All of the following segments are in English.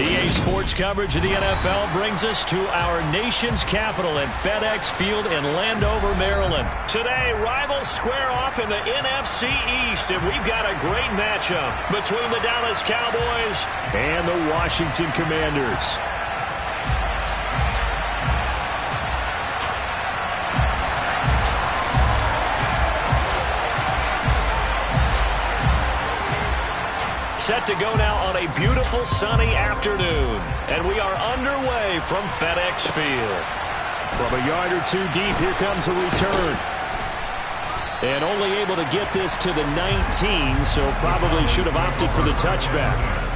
EA Sports coverage of the NFL brings us to our nation's capital at FedEx Field in Landover, Maryland. Today, rivals square off in the NFC East, and we've got a great matchup between the Dallas Cowboys and the Washington Commanders. Set to go now on a beautiful sunny afternoon. And we are underway from FedEx Field. From a yard or two deep, here comes a return. And only able to get this to the 19, so probably should have opted for the touchback.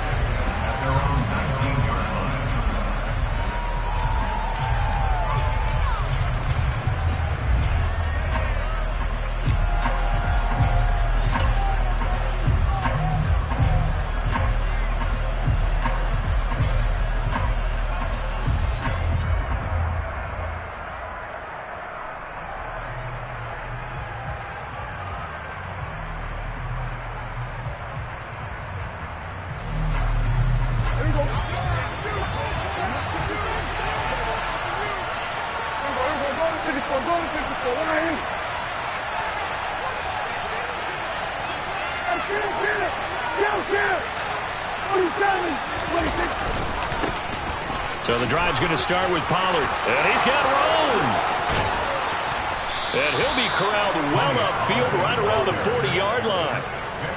So the drive's going to start with Pollard. And he's got room. And he'll be corralled well upfield right around the 40-yard line.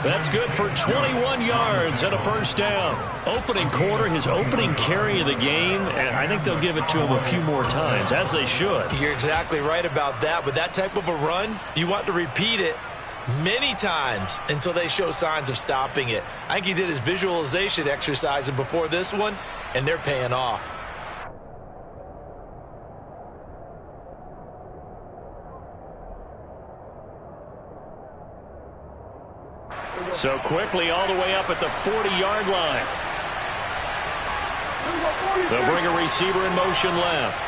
That's good for 21 yards and a first down. Opening quarter, his opening carry of the game, and I think they'll give it to him a few more times, as they should. You're exactly right about that. With that type of a run, you want to repeat it many times until they show signs of stopping it. I think he did his visualization exercises before this one, and they're paying off. So quickly all the way up at the 40-yard line. They'll bring a receiver in motion left.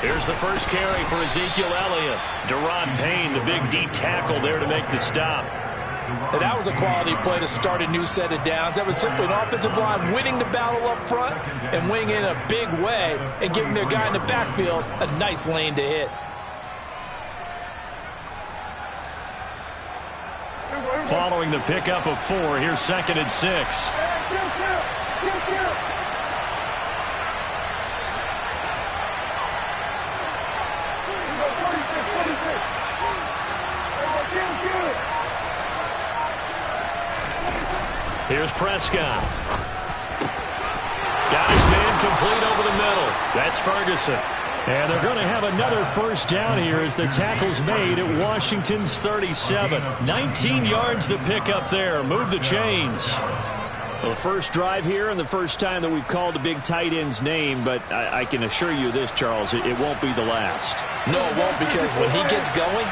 Here's the first carry for Ezekiel Elliott. Daron Payne, the big D tackle there to make the stop. And that was a quality play to start a new set of downs. That was simply an offensive line winning the battle up front and winning in a big way and giving their guy in the backfield a nice lane to hit. Following the pickup of 4, here's 2nd and 6. Here's Prescott. Got his man complete over the middle. That's Ferguson. And they're going to have another first down here as the tackle's made at Washington's 37. 19 yards to pick up there. Move the chains. Well, the first drive here and the first time that we've called a big tight end's name, but I can assure you this, Charles, it won't be the last. No, it won't, because when he gets going,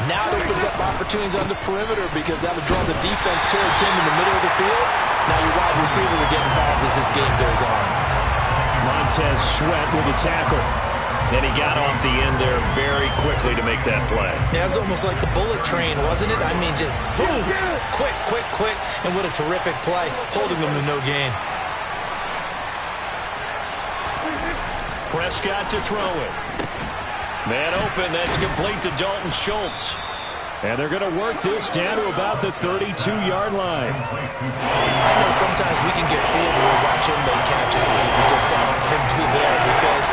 now it opens up opportunities on the perimeter because that'll draw the defense towards him in the middle of the field. Now your wide receivers are getting involved as this game goes on. Montez Sweat with the tackle. Then he got off the end there very quickly to make that play. Yeah, it was almost like the bullet train, wasn't it? I mean, just zoom, quick, and what a terrific play, holding them to no gain. Prescott to throw it. Man open, that's complete to Dalton Schultz. And they're going to work this down to about the 32-yard line. I know sometimes we can get fooled when we watch him make catches, as we just saw him do there, because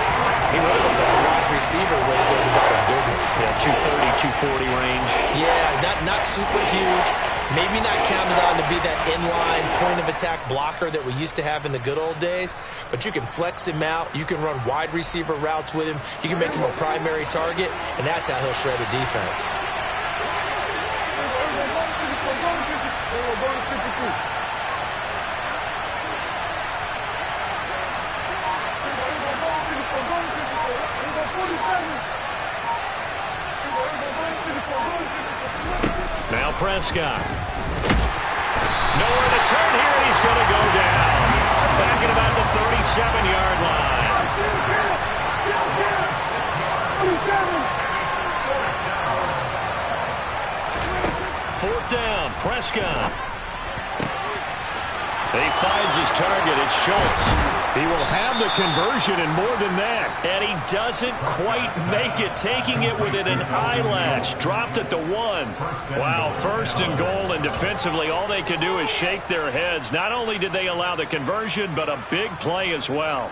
he really looks like a wide receiver when he goes about his business. Yeah, 230, 240 range. Yeah, not super huge. Maybe not counted on to be that inline point-of-attack blocker that we used to have in the good old days, but you can flex him out. You can run wide receiver routes with him. You can make him a primary target, and that's how he'll shred a defense. Now Prescott. Nowhere to turn here, and he's going to go down. Back at about the 37-yard line. Fourth down, Prescott. He finds his target. It's Schultz. He will have the conversion and more than that. And he doesn't quite make it, taking it within an eyelash. Dropped at the 1. Wow, first and goal, and defensively all they can do is shake their heads. Not only did they allow the conversion, but a big play as well.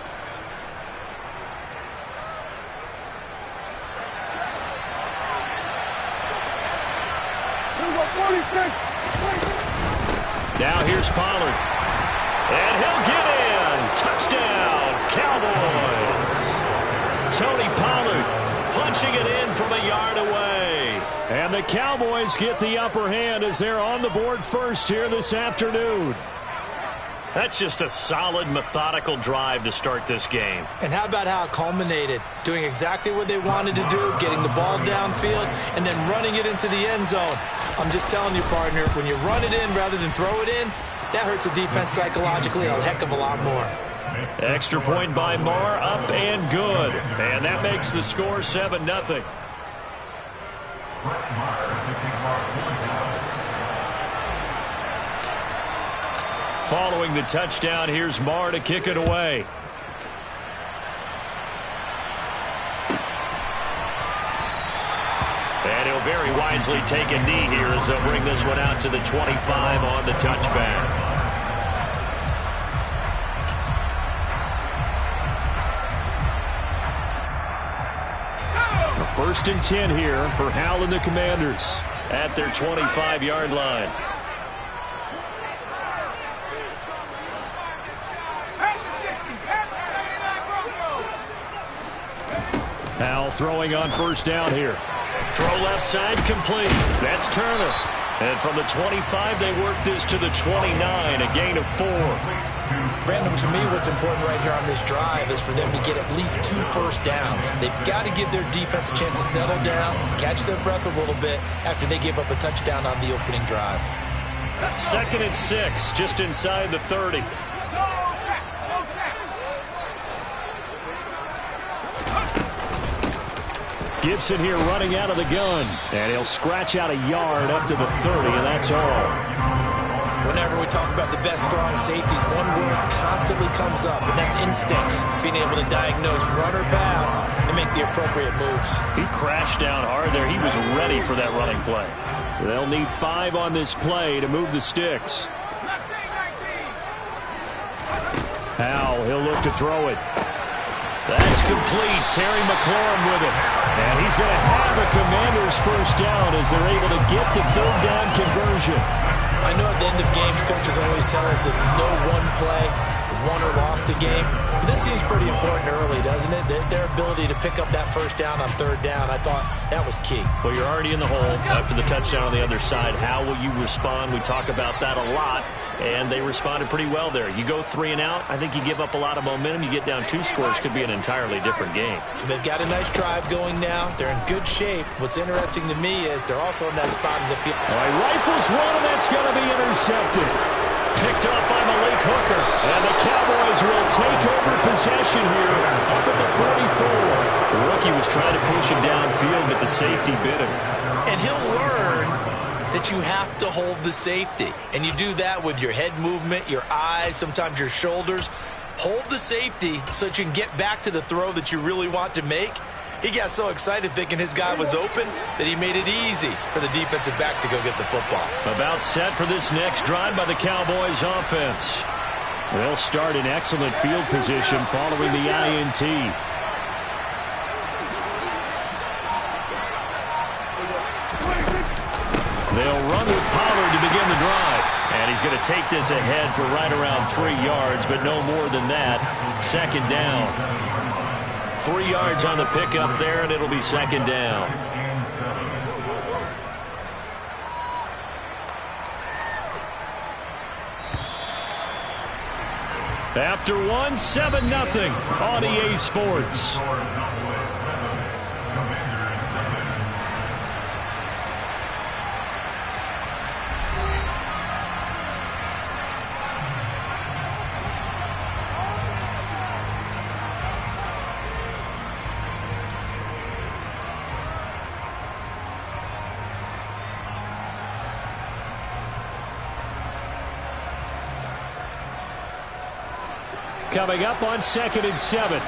Now here's Pollard. And he'll get in. Touchdown, Cowboys. Tony Pollard punching it in from a yard away. And the Cowboys get the upper hand as they're on the board first here this afternoon. That's just a solid, methodical drive to start this game. And how about how it culminated? Doing exactly what they wanted to do, getting the ball downfield, and then running it into the end zone. I'm just telling you, partner, when you run it in rather than throw it in, that hurts a defense psychologically a heck of a lot more. Extra point by Marr, up and good. And that makes the score 7-0. Following the touchdown, here's Marr to kick it away. And he'll very wisely take a knee here as they'll bring this one out to the 25 on the touchback. A 1st and 10 here for Howell and the Commanders at their 25-yard line. Howell throwing on 1st down here. Throw left side complete. That's Turner. And from the 25, they work this to the 29, a gain of 4. Brandon, to me, what's important right here on this drive is for them to get at least 2 first downs. They've got to give their defense a chance to settle down, catch their breath a little bit after they give up a touchdown on the opening drive. 2nd and 6, just inside the 30. Gibson here running out of the gun. And he'll scratch out a yard up to the 30, and that's all. Whenever we talk about the best strong safeties, one word constantly comes up, and that's instinct. Being able to diagnose run or pass and make the appropriate moves. He crashed down hard there. He was ready for that running play. They'll need 5 on this play to move the sticks. Howell, he'll look to throw it. That's complete. Terry McLaurin with it. And he's going to have a Commanders first down as they're able to get the 3rd down conversion. I know at the end of games, coaches always tell us that no one play won or lost a game. But this seems pretty important early, doesn't it? Their ability to pick up that first down on 3rd down, I thought that was key. Well, you're already in the hole after the touchdown on the other side. How will you respond? We talk about that a lot, and they responded pretty well there. You go 3 and out, I think you give up a lot of momentum. You get down 2 scores, could be an entirely different game. So they've got a nice drive going now. They're in good shape. What's interesting to me is they're also in that spot of the field. All right, rifles one, and that's going to be intercepted. Picked up by Malik Hooker. And the Cowboys will take over possession here up at the 44. The rookie was trying to push him downfield, but the safety bit him. And he'll learn that you have to hold the safety. And you do that with your head movement, your eyes, sometimes your shoulders. Hold the safety so that you can get back to the throw that you really want to make. He got so excited thinking his guy was open that he made it easy for the defensive back to go get the football. About set for this next drive by the Cowboys offense. They'll start in excellent field position following the INT. They'll run with Pollard to begin the drive. And he's going to take this ahead for right around 3 yards, but no more than that. 2nd down. 3 yards on the pickup there, and it'll be 2nd down. After 1, 7-0 on EA Sports. coming up on 2nd and 7.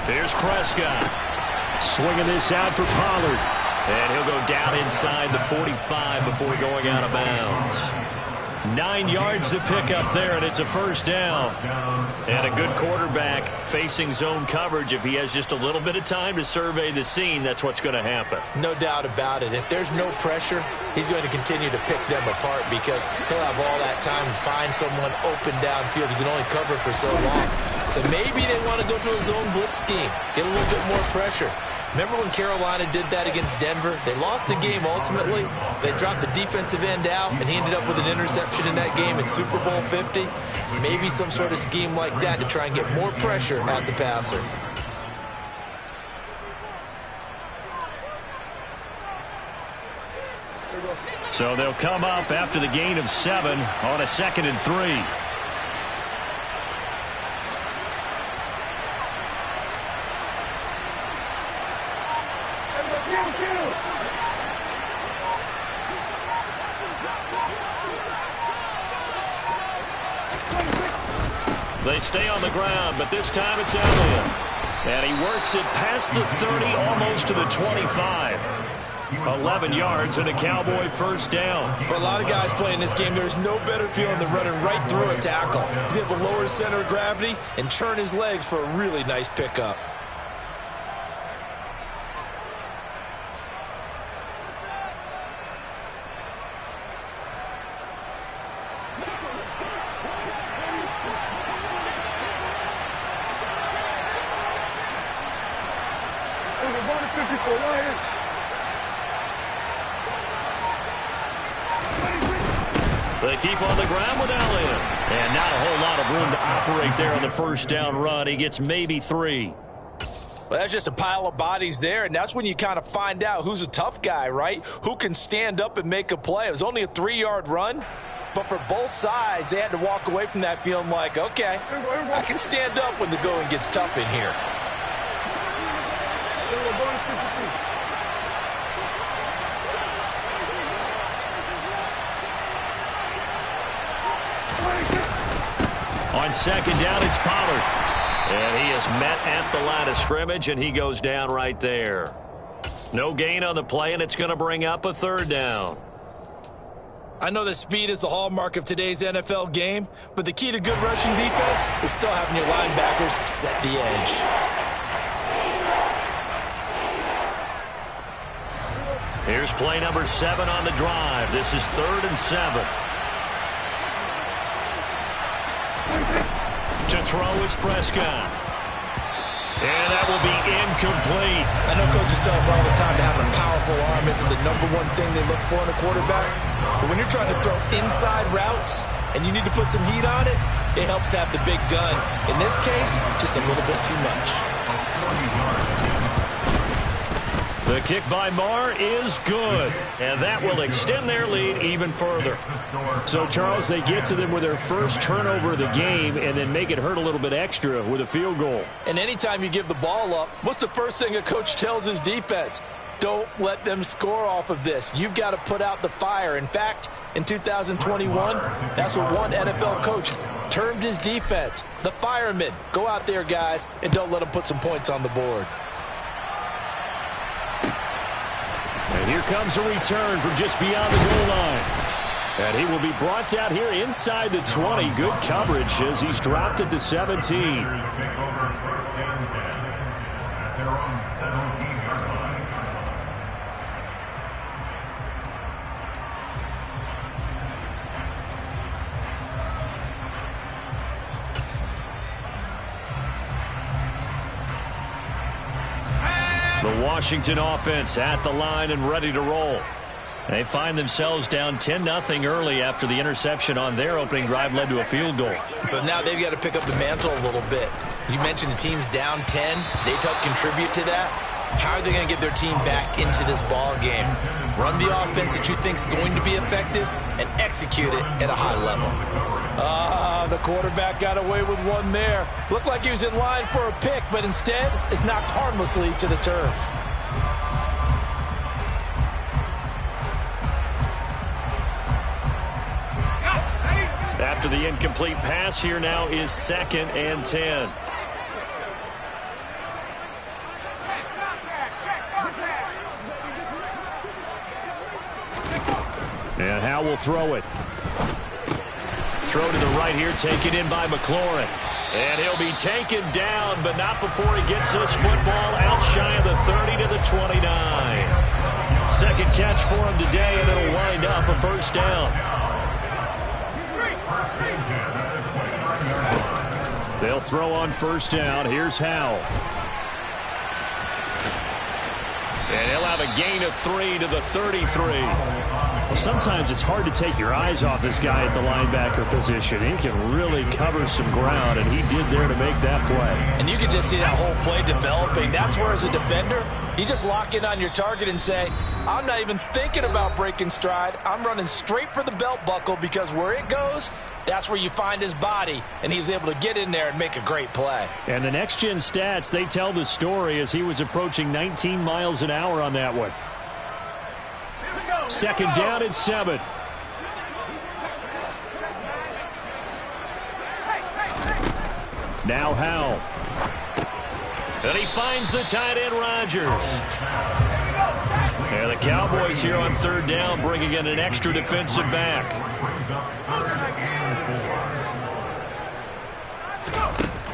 Here's Prescott. Swinging this out for Pollard. And he'll go down inside the 45 before going out of bounds. 9 yards to pick up there, and it's a first down. And a good quarterback facing zone coverage. If he has just a little bit of time to survey the scene, that's what's going to happen. No doubt about it. If there's no pressure, he's going to continue to pick them apart because he'll have all that time to find someone open downfield. He can only cover for so long. So maybe they want to go to a zone blitz scheme, get a little bit more pressure. Remember when Carolina did that against Denver? They lost the game ultimately. They dropped the defensive end out, and he ended up with an interception in that game in Super Bowl 50. Maybe some sort of scheme like that to try and get more pressure at the passer. So they'll come up after the gain of 7 on a 2nd and 3. They stay on the ground, but this time it's Elliott. And he works it past the 30, almost to the 25. 11 yards and a Cowboy first down. For a lot of guys playing this game, there's no better feeling than running right through a tackle. He's able to lower his center of gravity and churn his legs for a really nice pickup. They keep on the ground with Elliott. And not a whole lot of room to operate there on the first down run. He gets maybe 3. Well, that's just a pile of bodies there, and that's when you kind of find out who's a tough guy, right? Who can stand up and make a play. It was only a 3-yard run, but for both sides, they had to walk away from that feeling like, okay, I can stand up when the going gets tough in here. On 2nd down, it's Pollard. And he is met at the line of scrimmage, and he goes down right there. No gain on the play, and it's going to bring up a 3rd down. I know that speed is the hallmark of today's NFL game, but the key to good rushing defense is still having your linebackers set the edge. Here's play number 7 on the drive. This is 3rd and 7. To throw is Prescott. And that will be incomplete. I know coaches tell us all the time that having a powerful arm isn't the #1 thing they look for in a quarterback. But when you're trying to throw inside routes and you need to put some heat on it, it helps have the big gun. In this case, just a little bit too much. The kick by Marr is good, and that will extend their lead even further. So, Charles, they get to them with their first turnover of the game and then make it hurt a little bit extra with a field goal. And anytime you give the ball up, what's the first thing a coach tells his defense? Don't let them score off of this. You've got to put out the fire. In fact, in 2021, that's what one NFL coach termed his defense, the firemen. Go out there, guys, and don't let them put some points on the board. And here comes a return from just beyond the goal line. And he will be brought down here inside the 20. Good coverage as he's dropped at the 17. The Washington offense at the line and ready to roll. They find themselves down 10-0 early after the interception on their opening drive led to a field goal. So now they've got to pick up the mantle a little bit. You mentioned the team's down 10. They've helped contribute to that. How are they going to get their team back into this ball game? Run the offense that you think is going to be effective and execute it at a high level. The quarterback got away with one there. Looked like he was in line for a pick, but instead is knocked harmlessly to the turf. After the incomplete pass, here now is 2nd and 10. And Howe will throw it. Throw to the right here, taken in by McLaurin. And he'll be taken down, but not before he gets this football out shy of the 30 to the 29. Second catch for him today, and it'll wind up a first down. They'll throw on first down. Here's Howe. And he'll have a gain of 3 to the 33. Well, sometimes it's hard to take your eyes off this guy at the linebacker position. He can really cover some ground, and he did there to make that play. And you can just see that whole play developing. That's where, as a defender, you just lock in on your target and say, I'm not even thinking about breaking stride. I'm running straight for the belt buckle, because where it goes, that's where you find his body, and he was able to get in there and make a great play. And the next-gen stats, they tell the story as he was approaching 19 miles an hour on that one. Second down and 7. Now Howe. And he finds the tight end, Rodgers. And the Cowboys here on third down, bringing in an extra defensive back.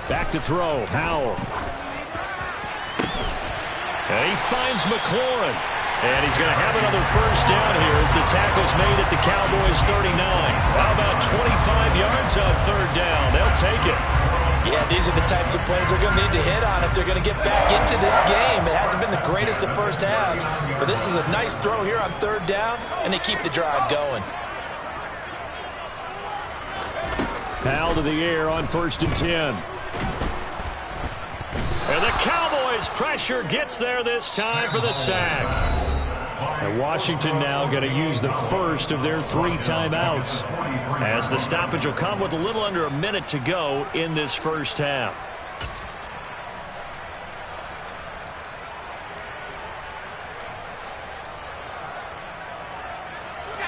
Back to throw, Howell. And he finds McLaurin. And he's going to have another first down here as the tackle's made at the Cowboys' 39. How about 25 yards on third down? They'll take it. Yeah, these are the types of plays they're going to need to hit on if they're going to get back into this game. It hasn't been the greatest of first halves, but this is a nice throw here on third down, and they keep the drive going. Howell to the air on 1st and 10. And the Cowboys' pressure gets there this time for the sack. And Washington now going to use the first of their 3 timeouts, as the stoppage will come with a little under a minute to go in this first half.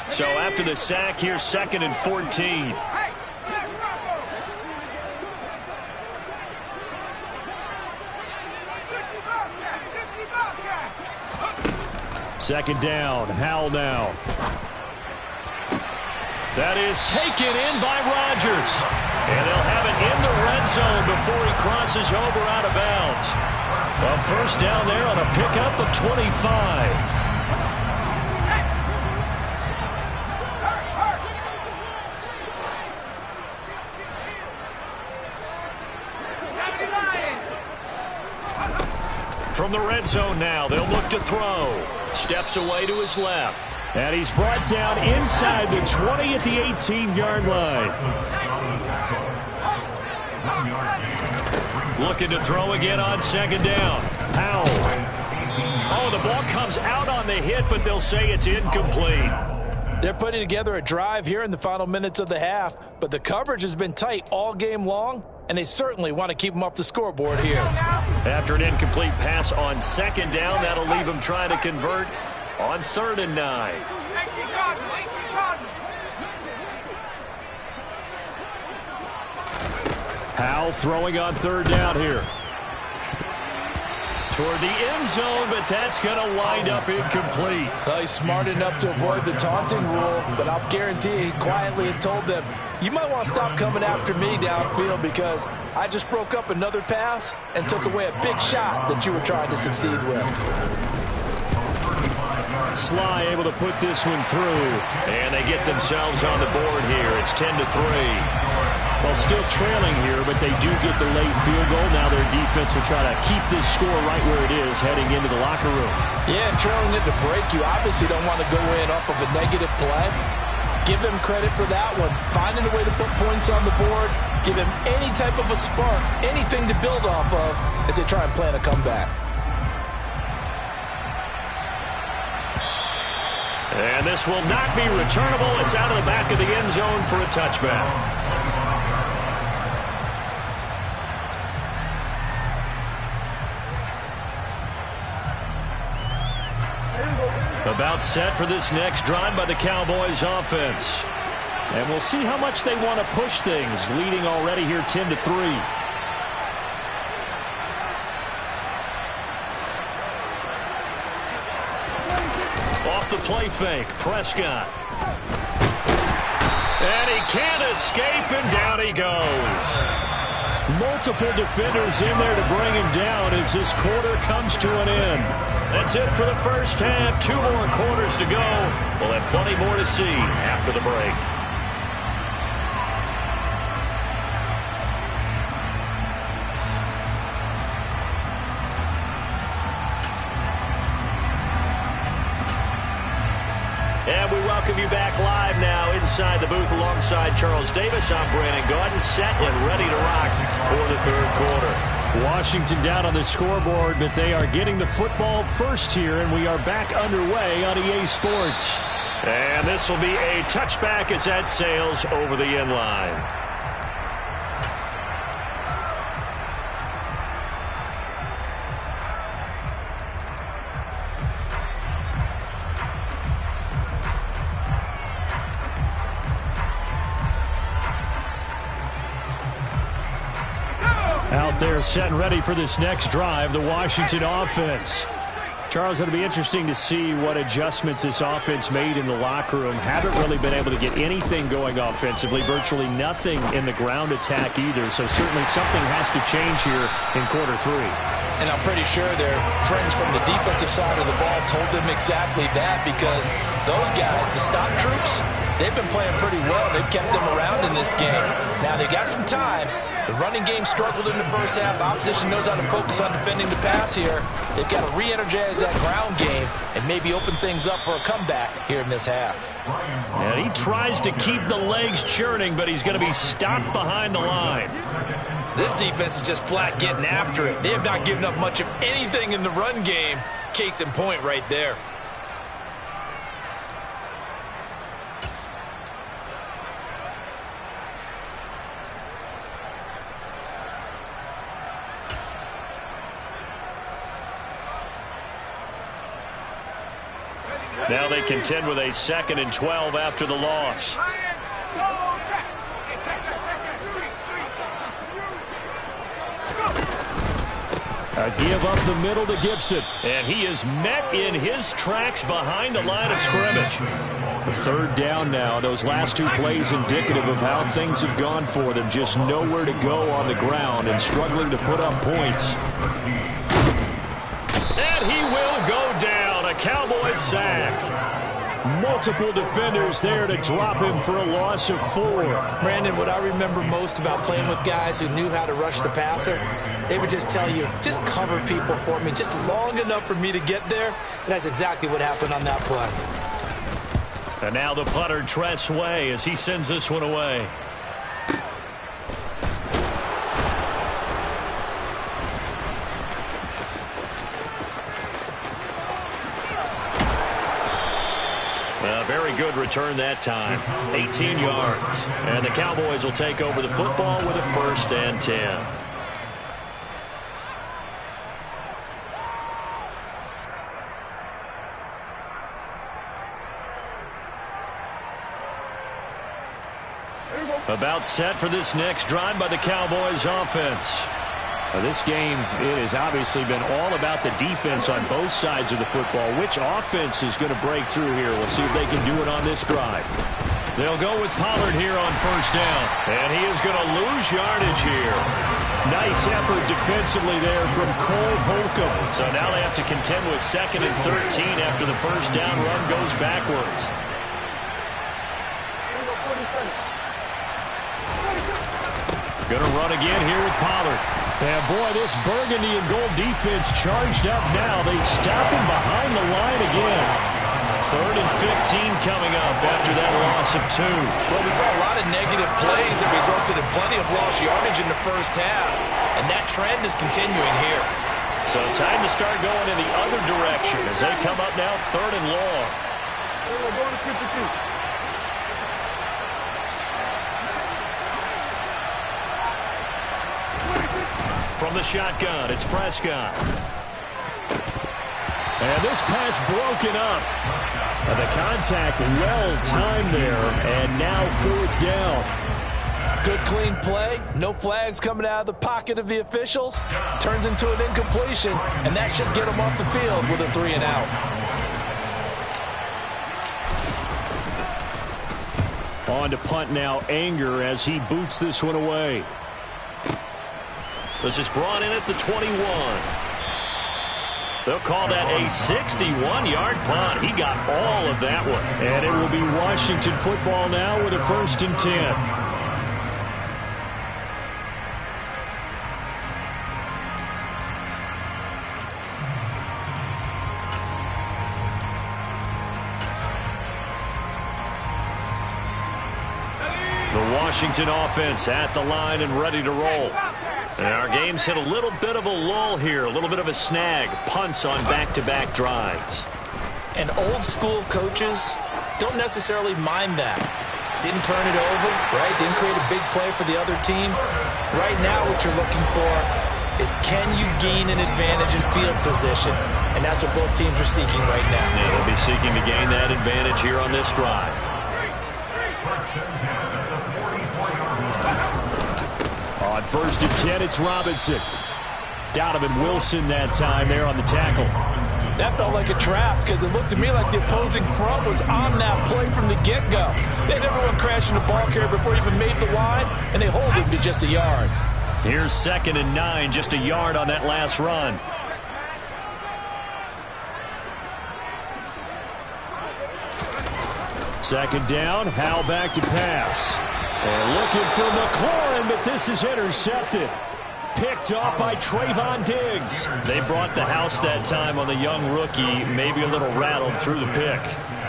So after the sack, here's 2nd and 14. Second down, Howell now. That is taken in by Rodgers. And they'll have it in the red zone before he crosses over out of bounds. A first down there on a pickup of 25. From the red zone now, they'll look to throw. Steps away to his left. And he's brought down inside the 20 at the 18-yard line. Looking to throw again on second down. Howell. Oh, the ball comes out on the hit, but they'll say it's incomplete. They're putting together a drive here in the final minutes of the half, but the coverage has been tight all game long, and they certainly want to keep them off the scoreboard here. After an incomplete pass on second down, that'll leave them trying to convert on 3rd and 9. Howell throwing on 3rd down here. Toward the end zone, but that's going to wind up incomplete. He's smart enough to avoid the taunting rule, but I'll guarantee he quietly has told them, you might want to stop coming after me downfield because I just broke up another pass and took away a big shot that you were trying to succeed with. Sly able to put this one through, and they get themselves on the board here. It's 10-3. Well, still trailing here, but they do get the late field goal. Now their defense will try to keep this score right where it is heading into the locker room. Yeah, and trailing at the break, you obviously don't want to go in off of a negative play. Give them credit for that one. Finding a way to put points on the board, give them any type of a spark, anything to build off of as they try and plan a comeback. And this will not be returnable. It's out of the back of the end zone for a touchback. About set for this next drive by the Cowboys offense. And we'll see how much they want to push things, leading already here 10-3. Off the play fake, Prescott. And he can't escape, and down he goes. Multiple defenders in there to bring him down as this quarter comes to an end. That's it for the first half. 2 more quarters to go. We'll have plenty more to see after the break. And we welcome you back live now inside the booth alongside Charles Davis. I'm Brandon Gaudin, set and ready to rock for the third quarter. Washington down on the scoreboard, but they are getting the football first here, and we are back underway on EA Sports. And this will be a touchback as that sails over the end line. Out there set and ready for this next drive, the Washington offense. Charles, it'll be interesting to see what adjustments this offense made in the locker room. Haven't really been able to get anything going offensively, virtually nothing in the ground attack either. So certainly something has to change here in quarter 3. And I'm pretty sure their friends from the defensive side of the ball told them exactly that, because those guys, the stock troops, they've been playing pretty well. They've kept them around in this game. Now they got some time. The running game struggled in the first half. Opposition knows how to focus on defending the pass here. They've got to re-energize that ground game and maybe open things up for a comeback here in this half. And he tries to keep the legs churning, but he's going to be stopped behind the line. This defense is just flat getting after it. They have not given up much of anything in the run game. Case in point right there. Now they contend with a 2nd and 12 after the loss. A give up the middle to Gibson. And he is met in his tracks behind the line of scrimmage. The 3rd down now. Those last 2 plays indicative of how things have gone for them. Just nowhere to go on the ground and struggling to put up points. And he will go down. A Cowboys sack. Multiple defenders there to drop him for a loss of 4. Brandon, what I remember most about playing with guys who knew how to rush the passer, they would just tell you, just cover people for me, just long enough for me to get there. And that's exactly what happened on that play. And now the punter, Tress Way, as he sends this one away. Very good return that time. 18 yards. And the Cowboys will take over the football with a 1st and 10. About set for this next drive by the Cowboys offense. This game, it has obviously been all about the defense on both sides of the football. Which offense is going to break through here? We'll see if they can do it on this drive. They'll go with Pollard here on 1st down. And he is going to lose yardage here. Nice effort defensively there from Cole Holcomb. So now they have to contend with 2nd and 13 after the 1st down run goes backwards. Going to run again here with Pollard. And boy, this burgundy and gold defense charged up now. They stop him behind the line again. 3rd and 15 coming up after that loss of 2. Well, we saw a lot of negative plays that resulted in plenty of lost yardage in the first half. And that trend is continuing here. So time to start going in the other direction as they come up now 3rd and long. From the shotgun, it's Prescott. And this pass broken up. And the contact well-timed there, and now 4th down. Good clean play. No flags coming out of the pocket of the officials. Turns into an incompletion, and that should get them off the field with a 3 and out. On to punt now, Anger, as he boots this one away. This is brought in at the 21. They'll call that a 61-yard punt. He got all of that one. And it will be Washington football now with a 1st and 10. The Washington offense at the line and ready to roll. And our game's hit a little bit of a lull here, a little bit of a snag. Punts on back-to-back drives. And old-school coaches don't necessarily mind that. Didn't turn it over, right? Didn't create a big play for the other team. Right now what you're looking for is, can you gain an advantage in field position? And that's what both teams are seeking right now. Yeah, they'll be seeking to gain that advantage here on this drive. On 1st and 10, it's Robinson. Donovan Wilson that time there on the tackle. That felt like a trap because it looked to me like the opposing front was on that play from the get-go. They had everyone crashing the ball carrier before he even made the line, and they hold him to just a yard. Here's 2nd and 9, just a yard on that last run. Second down, Howell back to pass. And looking for McLaurin, but this is intercepted. Picked off by Trayvon Diggs. They brought the house that time on the young rookie, maybe a little rattled through the pick.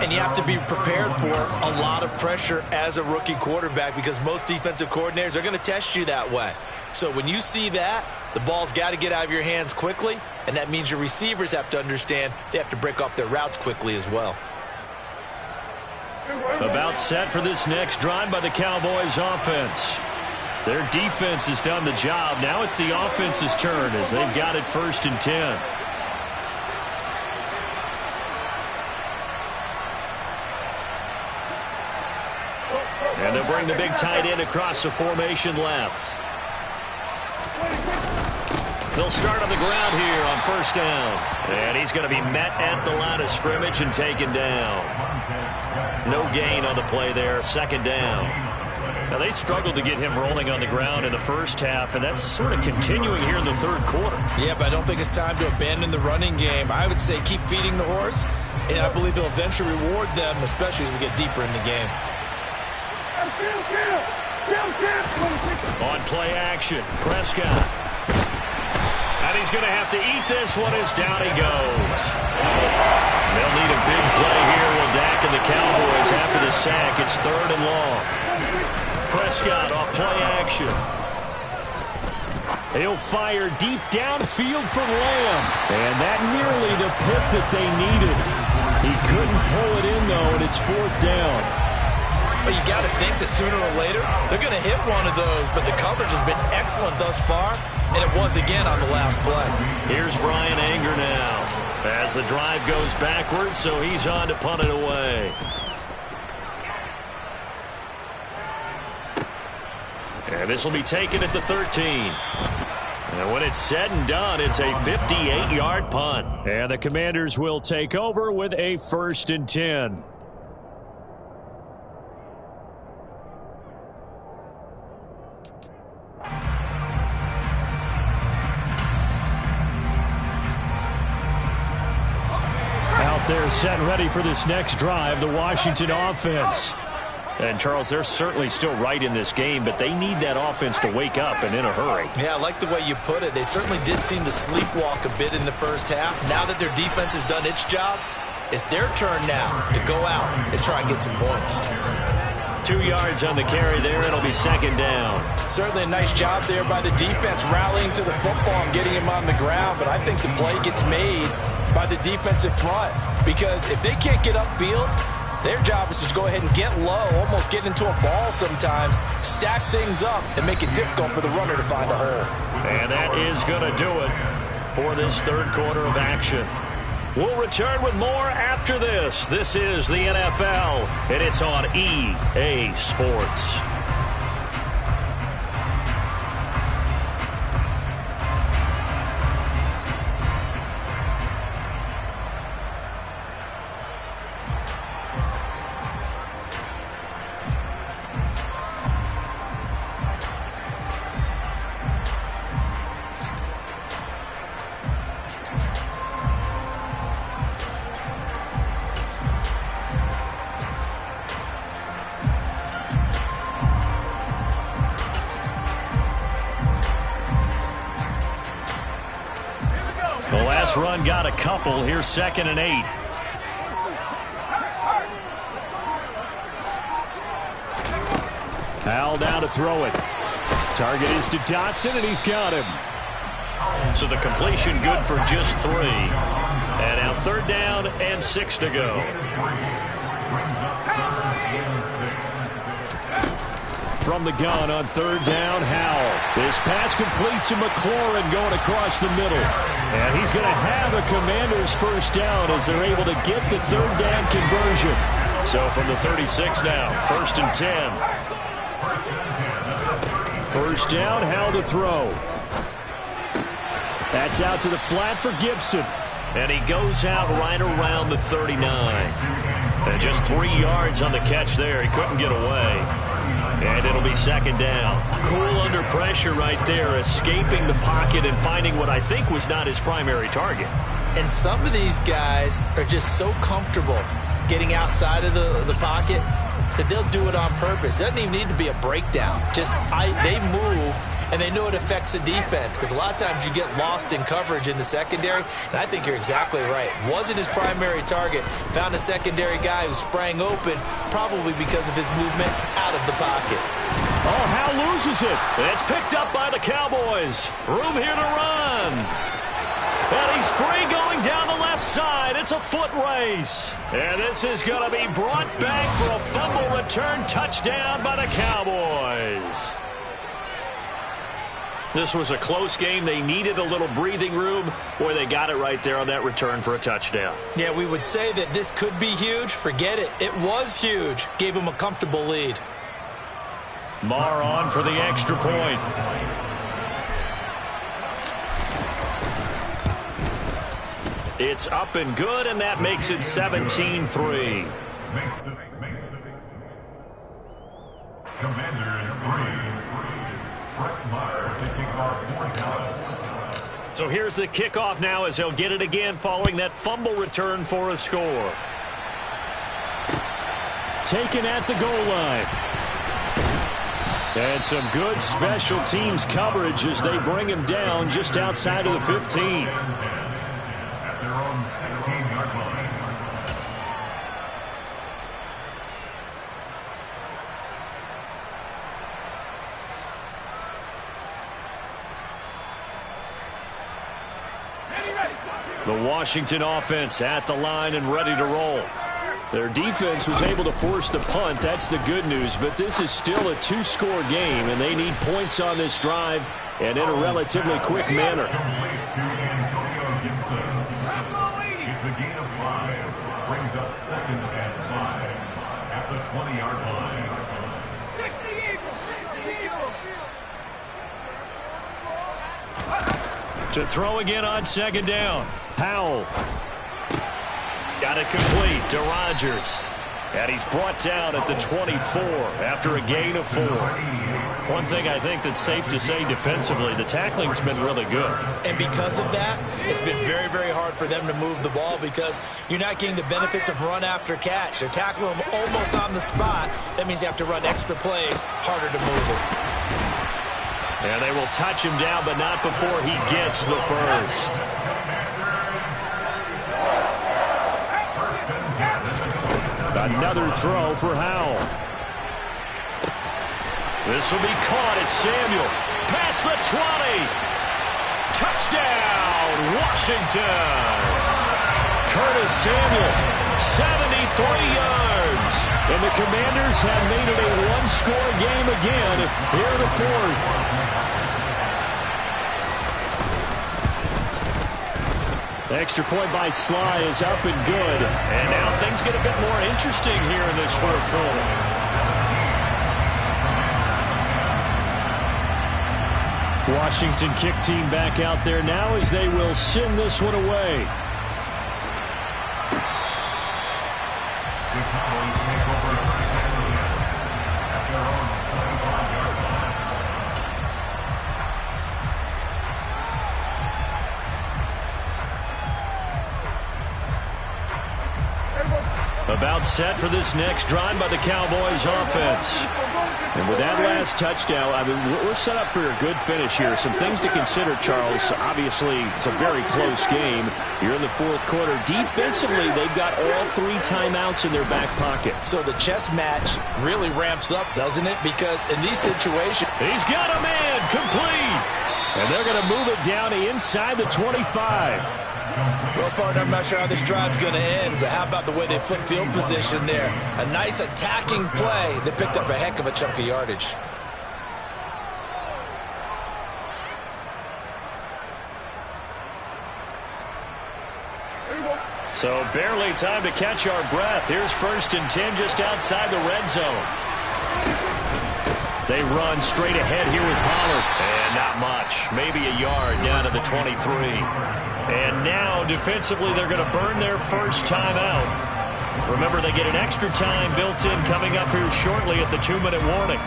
And you have to be prepared for a lot of pressure as a rookie quarterback because most defensive coordinators are going to test you that way. So when you see that, the ball's got to get out of your hands quickly, and that means your receivers have to understand they have to break off their routes quickly as well. About set for this next drive by the Cowboys offense. Their defense has done the job. Now it's the offense's turn as they've got it 1st and 10. And they'll bring the big tight end across the formation left. They'll start on the ground here on 1st down. And he's going to be met at the line of scrimmage and taken down. No gain on the play there, 2nd down. Now, they struggled to get him rolling on the ground in the first half, and that's sort of continuing here in the 3rd quarter. Yeah, but I don't think it's time to abandon the running game. I would say keep feeding the horse, and I believe he'll eventually reward them, especially as we get deeper in the game. On play action, Prescott. And he's going to have to eat this one as down he goes. They'll need a big play here with Dak and the Cowboys after the sack. It's 3rd and long. Prescott off play action. He'll fire deep downfield for Lamb. And that nearly the pick that they needed. He couldn't pull it in, though, and it's 4th down. But you got to think that sooner or later, they're going to hit one of those. But the coverage has been excellent thus far, and it was again on the last play. Here's Brian Anger now as the drive goes backwards, so he's on to punt it away. And this will be taken at the 13. And when it's said and done, it's a 58-yard punt. And the Commanders will take over with a 1st and 10. Out there set and ready for this next drive, the Washington offense. And, Charles, they're certainly still right in this game, but they need that offense to wake up and in a hurry. Yeah, I like the way you put it. They certainly did seem to sleepwalk a bit in the first half. Now that their defense has done its job, it's their turn now to go out and try and get some points. 2 yards on the carry there. It'll be 2nd down. Certainly a nice job there by the defense rallying to the football and getting him on the ground, but I think the play gets made by the defensive front because if they can't get upfield, their job is to go ahead and get low, almost get into a ball sometimes, stack things up, and make it difficult for the runner to find a hole. And that is going to do it for this 3rd quarter of action. We'll return with more after this. This is the NFL, and it's on EA Sports. The last run got a couple. Here's 2nd and 8. Howell down to throw it. Target is to Dotson, and he's got him. So the completion good for just 3. And now 3rd down and 6 to go. From the gun on 3rd down, Howell. This pass complete to McLaurin going across the middle. And he's going to have a Commanders first down as they're able to get the 3rd down conversion. So from the 36 now, 1st and 10. 1st down, Howell to throw. That's out to the flat for Gibson. And he goes out right around the 39. And just 3 yards on the catch there. He couldn't get away. And it'll be 2nd down. Cool under pressure right there, escaping the pocket and finding what I think was not his primary target. And some of these guys are just so comfortable getting outside of the pocket that they'll do it on purpose. It doesn't even need to be a breakdown. They move, and they know it affects the defense because a lot of times you get lost in coverage in the secondary, and I think you're exactly right. Wasn't his primary target. Found a secondary guy who sprang open, probably because of his movement out of the pocket. Oh, Howell loses it. It's picked up by the Cowboys. Room here to run. And he's free going down the left side. It's a foot race. And this is going to be brought back for a fumble return touchdown by the Cowboys. This was a close game. They needed a little breathing room. Boy, they got it right there on that return for a touchdown. Yeah, we would say that this could be huge. Forget it. It was huge. Gave him a comfortable lead. Marr on for the extra point. It's up and good, and that makes it 17-3. Commanders 3. So here's the kickoff now as he'll get it again following that fumble return for a score. Taken at the goal line. And some good special teams coverage as they bring him down just outside of the 15. At their own 16-yard line. The Washington offense at the line and ready to roll. Their defense was able to force the punt. That's the good news. But this is still a 2-score game, and they need points on this drive and in a relatively quick manner. It's a gain of 5. Brings up 2nd and 5 at the 20-yard line. 60 to throw again on 2nd down. Howell. Got it complete to Rodgers. And he's brought down at the 24 after a gain of 4. One thing I think that's safe to say defensively, the tackling's been really good. And because of that, it's been very, very hard for them to move the ball because you're not getting the benefits of run after catch. They're tackling them almost on the spot. That means you have to run extra plays, harder to move it. And they will touch him down, but not before he gets the first. Another throw for Howell. This will be caught at Samuel. Past the 20. Touchdown, Washington. Curtis Samuel, 73 yards. And the Commanders have made it a 1-score game again here in the 4th. Extra point by Sly is up and good. And now things get a bit more interesting here in this fourth quarter. Washington kick team back out there now as they will send this one away. The Cowboys take over the first half of the game at their own 25-yard line. About set for this next drive by the Cowboys offense. And with that last touchdown, I mean, we're set up for a good finish here. Some things to consider, Charles. Obviously, it's a very close game. You're in the fourth quarter. Defensively, they've got all 3 timeouts in their back pocket. So the chess match really ramps up, doesn't it? Because in these situations, he's got a man complete. And they're going to move it down to inside the 25. Well, partner, I'm not sure how this drive's going to end, but how about the way they flipped field position there? A nice attacking play that picked up a heck of a chunk of yardage. So barely time to catch our breath. Here's 1st and 10 just outside the red zone. They run straight ahead here with Pollard. And not much. Maybe a yard down to the 23. And now, defensively, they're going to burn their first timeout. Remember, they get an extra time built in coming up here shortly at the 2-minute warning.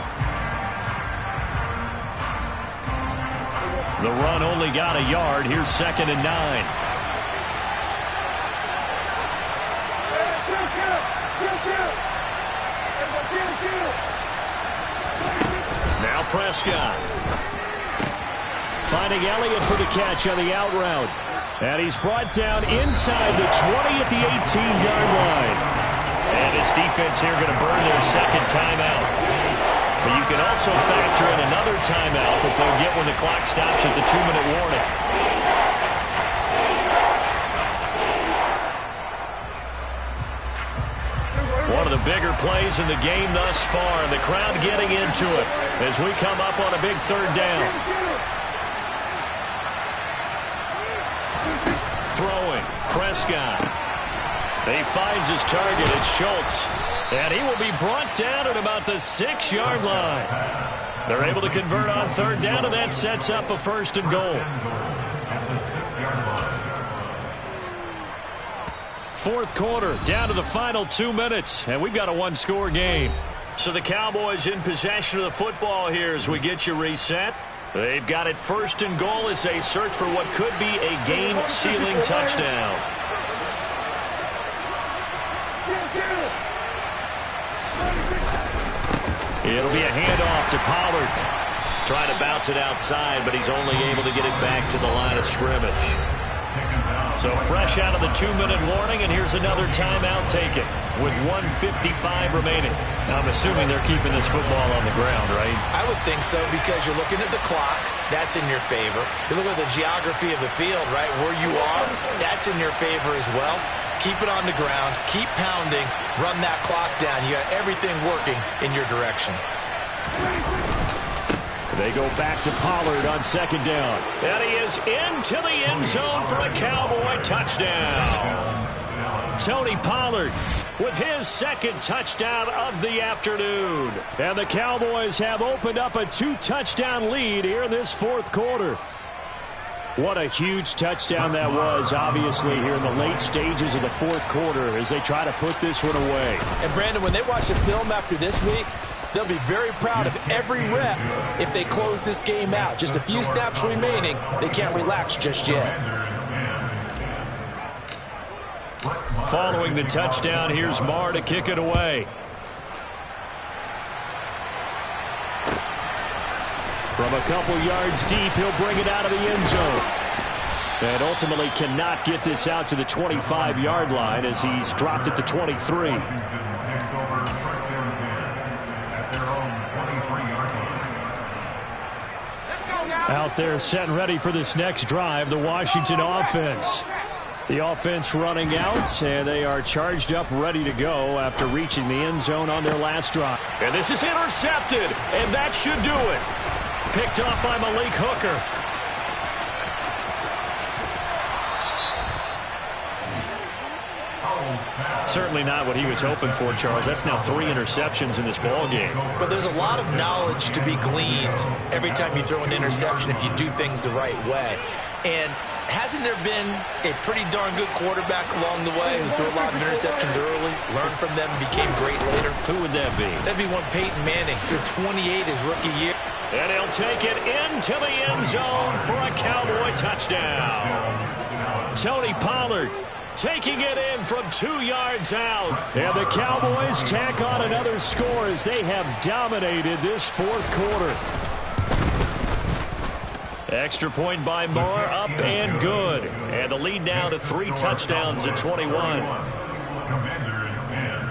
The run only got a yard. Here's 2nd and 9. Now Prescott. Finding Elliott for the catch on the out route. And he's brought down inside the 20 at the 18-yard line. And his defense here going to burn their second timeout. But you can also factor in another timeout that they'll get when the clock stops at the 2-minute warning. One of the bigger plays in the game thus far, and the crowd getting into it as we come up on a big 3rd down. Throwing, Prescott. He finds his target, it's Schultz. And he will be brought down at about the 6-yard line. They're able to convert on 3rd down, and that sets up a 1st and goal. At the 6-yard line. Fourth quarter, down to the final 2 minutes, and we've got a 1-score game. So the Cowboys in possession of the football here as we get you reset. They've got it 1st and goal as they search for what could be a game-sealing touchdown. It'll be a handoff to Pollard. Trying to bounce it outside, but he's only able to get it back to the line of scrimmage. So fresh out of the 2-minute warning, and here's another timeout taken with 1:55 remaining. Now, I'm assuming they're keeping this football on the ground, right? I would think so, because you're looking at the clock. That's in your favor. You look at the geography of the field, right, where you are. That's in your favor as well. Keep it on the ground. Keep pounding. Run that clock down. You got everything working in your direction. They go back to Pollard on 2nd down. And he is into the end zone for a Cowboy touchdown. Tony Pollard with his 2nd touchdown of the afternoon. And the Cowboys have opened up a 2-touchdown lead here in this fourth quarter. What a huge touchdown that was, obviously, here in the late stages of the fourth quarter as they try to put this one away. And, Brandon, when they watch the film after this week, they'll be very proud of every rep if they close this game out. Just a few snaps remaining. They can't relax just yet. Following the touchdown, here's Marr to kick it away. From a couple yards deep, he'll bring it out of the end zone. And ultimately cannot get this out to the 25-yard line as he's dropped it to 23. Out there set and ready for this next drive, the Washington offense. The offense running out, and they are charged up, ready to go after reaching the end zone on their last drive. And this is intercepted, and that should do it. Picked off by Malik Hooker. Certainly not what he was hoping for, Charles. That's now 3 interceptions in this ball game. But there's a lot of knowledge to be gleaned every time you throw an interception if you do things the right way. And hasn't there been a pretty darn good quarterback along the way who threw a lot of interceptions early, learned from them, and became great later? Who would that be? That'd be one Peyton Manning, threw 28 his rookie year. And he'll take it into the end zone for a Cowboy touchdown. Tony Pollard taking it in from 2 yards out. And the Cowboys tack on another score as they have dominated this fourth quarter. Extra point by Moore, up and good. And the lead now to 3 touchdowns at 21. Commanders 10.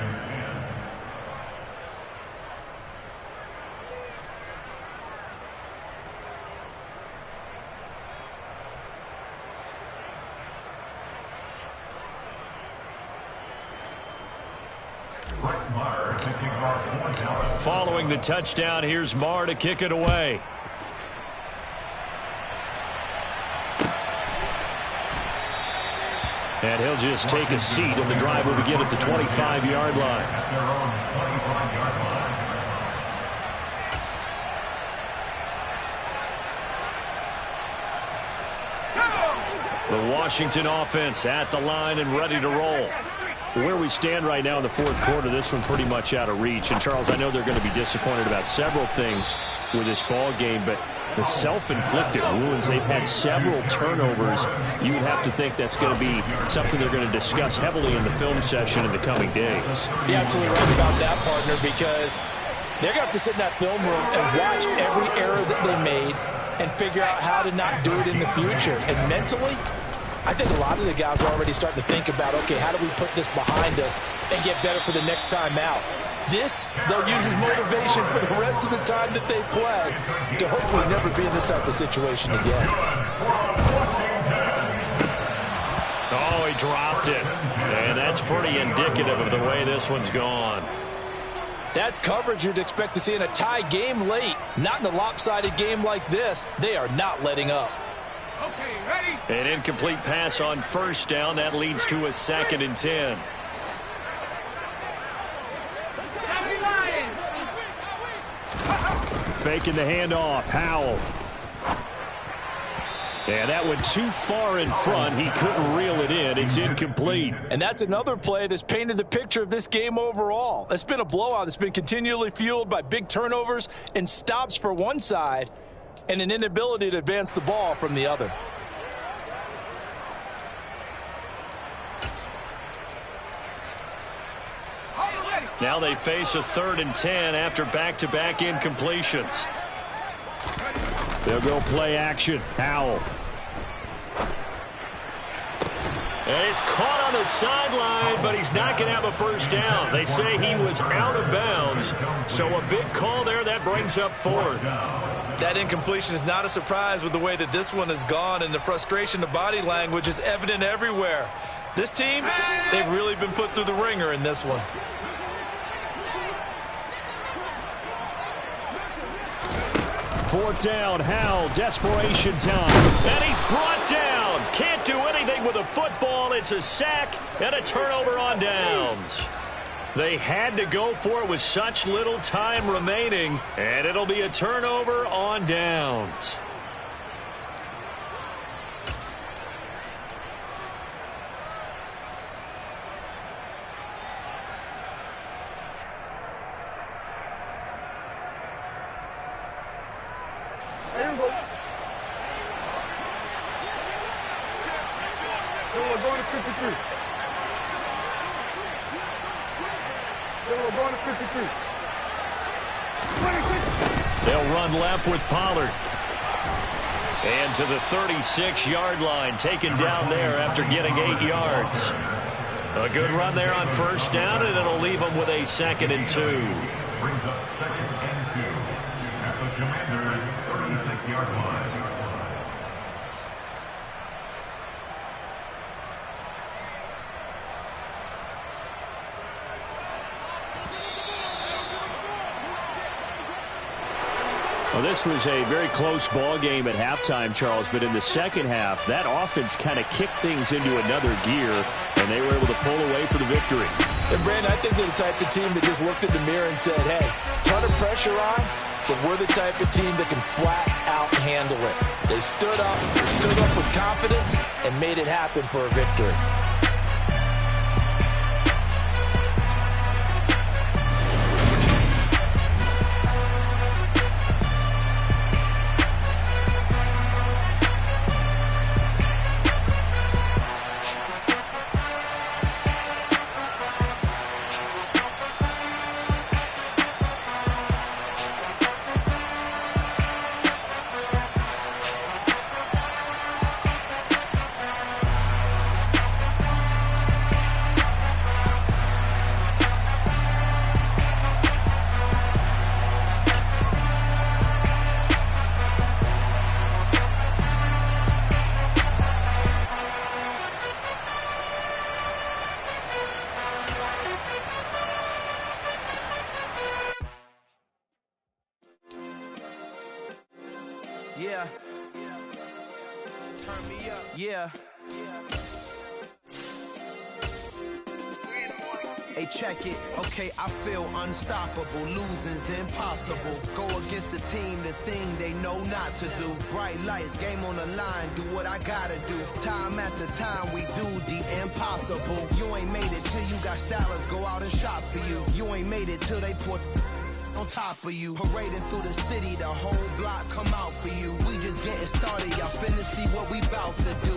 Following the touchdown, here's Marr to kick it away. And he'll just take a seat, and the drive will begin at the 25-yard line. The Washington offense at the line and ready to roll. Where we stand right now in the fourth quarter, this one pretty much out of reach. And, Charles, I know they're going to be disappointed about several things with this ball game, but the self-inflicted wounds, they've had several turnovers. You would have to think that's going to be something they're going to discuss heavily in the film session in the coming days. You're absolutely right about that, partner, because they're going to have to sit in that film room and watch every error that they made and figure out how to not do it in the future. And mentally, I think a lot of the guys are already starting to think about, okay, how do we put this behind us and get better for the next time out? This, they'll use as motivation for the rest of the time that they play to hopefully never be in this type of situation again. Oh, he dropped it. And that's pretty indicative of the way this one's gone. That's coverage you'd expect to see in a tie game late. Not in a lopsided game like this. They are not letting up. Okay, ready? An incomplete pass on first down. That leads to a 2nd and 10. Faking the handoff. Howell. And that went too far in front. He couldn't reel it in. It's incomplete. And that's another play that's painted the picture of this game overall. It's been a blowout. It's been continually fueled by big turnovers and stops for one side and an inability to advance the ball from the other. Now they face a 3rd and 10 after back-to-back incompletions. They'll go play action. Howell. And he's caught on the sideline, but he's not going to have a first down. They say he was out of bounds. So a big call there. That brings up 4th. That incompletion is not a surprise with the way that this one has gone, and the frustration, the body language is evident everywhere. This team, they've really been put through the ringer in this one. Fourth down, Howell, desperation time. And he's brought down. Can't do anything with a football. It's a sack and a turnover on downs. They had to go for it with such little time remaining, and it'll be a turnover on downs. They'll run left with Pollard. And to the 36-yard line, taken down there after getting 8 yards. A good run there on first down, and it'll leave them with a 2nd and 2. Brings up 2nd and 2 at the Commanders' 36-yard line. Well, this was a very close ball game at halftime, Charles, but in the second half, that offense kind of kicked things into another gear, and they were able to pull away for the victory. And, Brandon, I think they're the type of team that just looked in the mirror and said, hey, ton of pressure on, but we're the type of team that can flat out handle it. They stood up with confidence, and made it happen for a victory. Yeah. Turn me up. Yeah. Hey, check it. Okay, I feel unstoppable. Losing's impossible. Go against the team, the thing they know not to do. Bright lights, game on the line. Do what I gotta do. Time after time, we do the impossible. You ain't made it till you got stylers go out and shop for you. You ain't made it till they put on top of you. Parading through the city, the whole block come out for you. We just getting started, y'all finna see what we bout to do.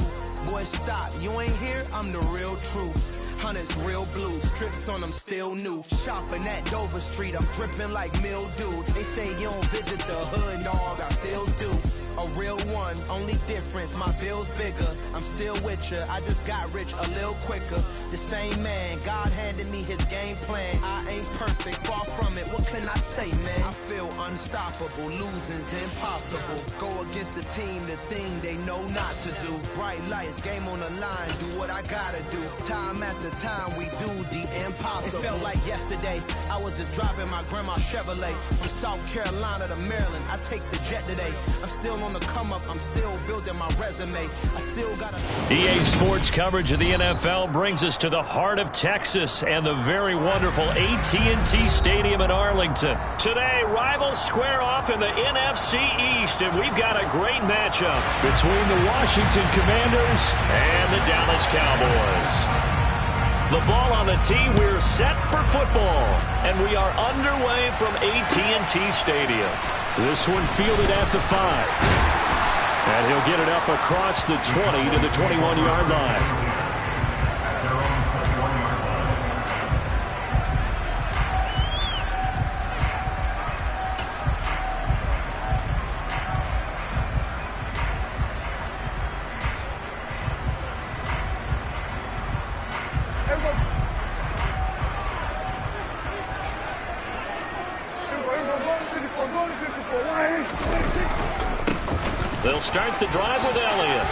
Boy, stop, you ain't here, I'm the real truth. Hunters, real blue, strips on them still new. Shopping at Dover Street, I'm dripping like mildew. They say you don't visit the hood, dog, I still do. A real one, only difference, my bill's bigger. I'm still with ya, I just got rich a little quicker. The same man, God handed me his game plan. I ain't perfect, far from it, what can I say, man? I feel unstoppable, losing's impossible. Go against the team, the thing they know not to do. Bright lights, game on the line, do what I gotta do. Time after time, we do the impossible. It felt like yesterday, I was just driving my grandma's Chevrolet. From South Carolina to Maryland, I take the jet today. I'm still on the come up, I'm still building my resume. I still got a EA Sports coverage of the NFL brings us to the heart of Texas and the very wonderful AT&T Stadium in Arlington. Today, rivals square off in the NFC East, and we've got a great matchup between the Washington Commanders and the Dallas Cowboys. The ball on the tee, we're set for football, and we are underway from AT&T Stadium. This one fielded at the 5. And he'll get it up across the 20 to the 21-yard line. They'll start the drive with Elliott.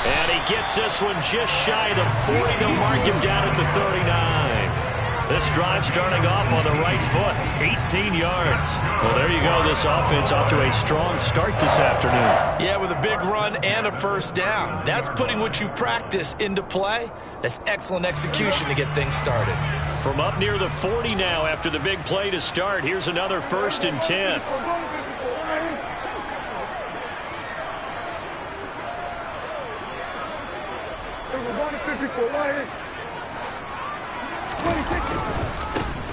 And he gets this one just shy of the 40. They'll mark him down at the 39. This drive starting off on the right foot, 18 yards. Well, there you go. This offense off to a strong start this afternoon. Yeah, with a big run and a first down. That's putting what you practice into play. That's excellent execution to get things started. From up near the 40 now after the big play to start, here's another 1st and 10.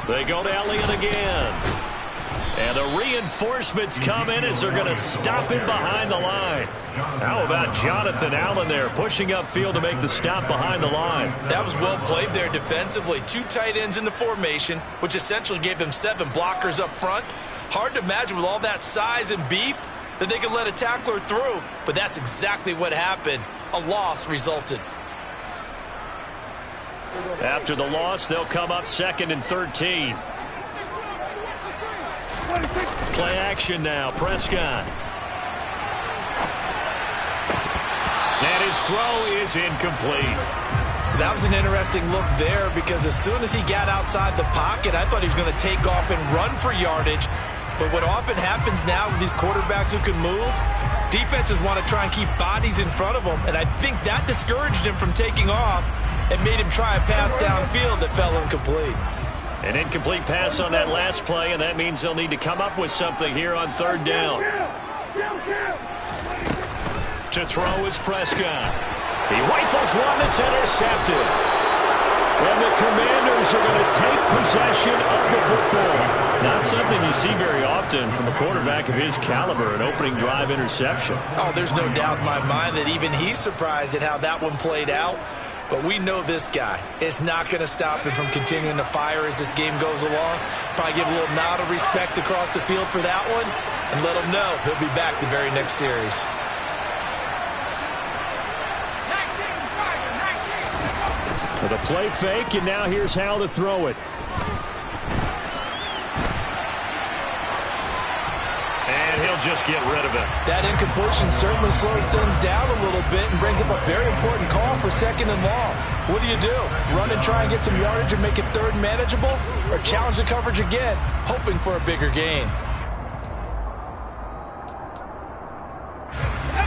They go to Elliott again. And the reinforcements come in as they're going to stop him behind the line. How about Jonathan Allen there pushing upfield to make the stop behind the line? That was well played there defensively. 2 tight ends in the formation, which essentially gave them 7 blockers up front. Hard to imagine with all that size and beef that they could let a tackler through, but that's exactly what happened. A loss resulted. After the loss, they'll come up 2nd and 13. Play action now, Prescott. And his throw is incomplete. That was an interesting look there because as soon as he got outside the pocket, I thought he was going to take off and run for yardage. But what often happens now with these quarterbacks who can move, defenses want to try and keep bodies in front of them, and I think that discouraged him from taking off and made him try a pass downfield that fell incomplete. An incomplete pass on that last play, and that means they'll need to come up with something here on third down. To throw is Prescott. He rifles one that's intercepted. And the Commanders are going to take possession of the football. Not something you see very often from a quarterback of his caliber, an opening drive interception. Oh, there's no doubt in my mind that even he's surprised at how that one played out. But we know this guy is not going to stop him from continuing to fire as this game goes along. Probably give a little nod of respect across the field for that one and let him know he'll be back the very next series. With a play fake, and now here's how to throw it. And he'll just get rid of it. That incompletion certainly slows things down a little bit and brings up a very important call for second and long. What do? Run and try and get some yardage and make it third manageable? Or challenge the coverage again, hoping for a bigger gain?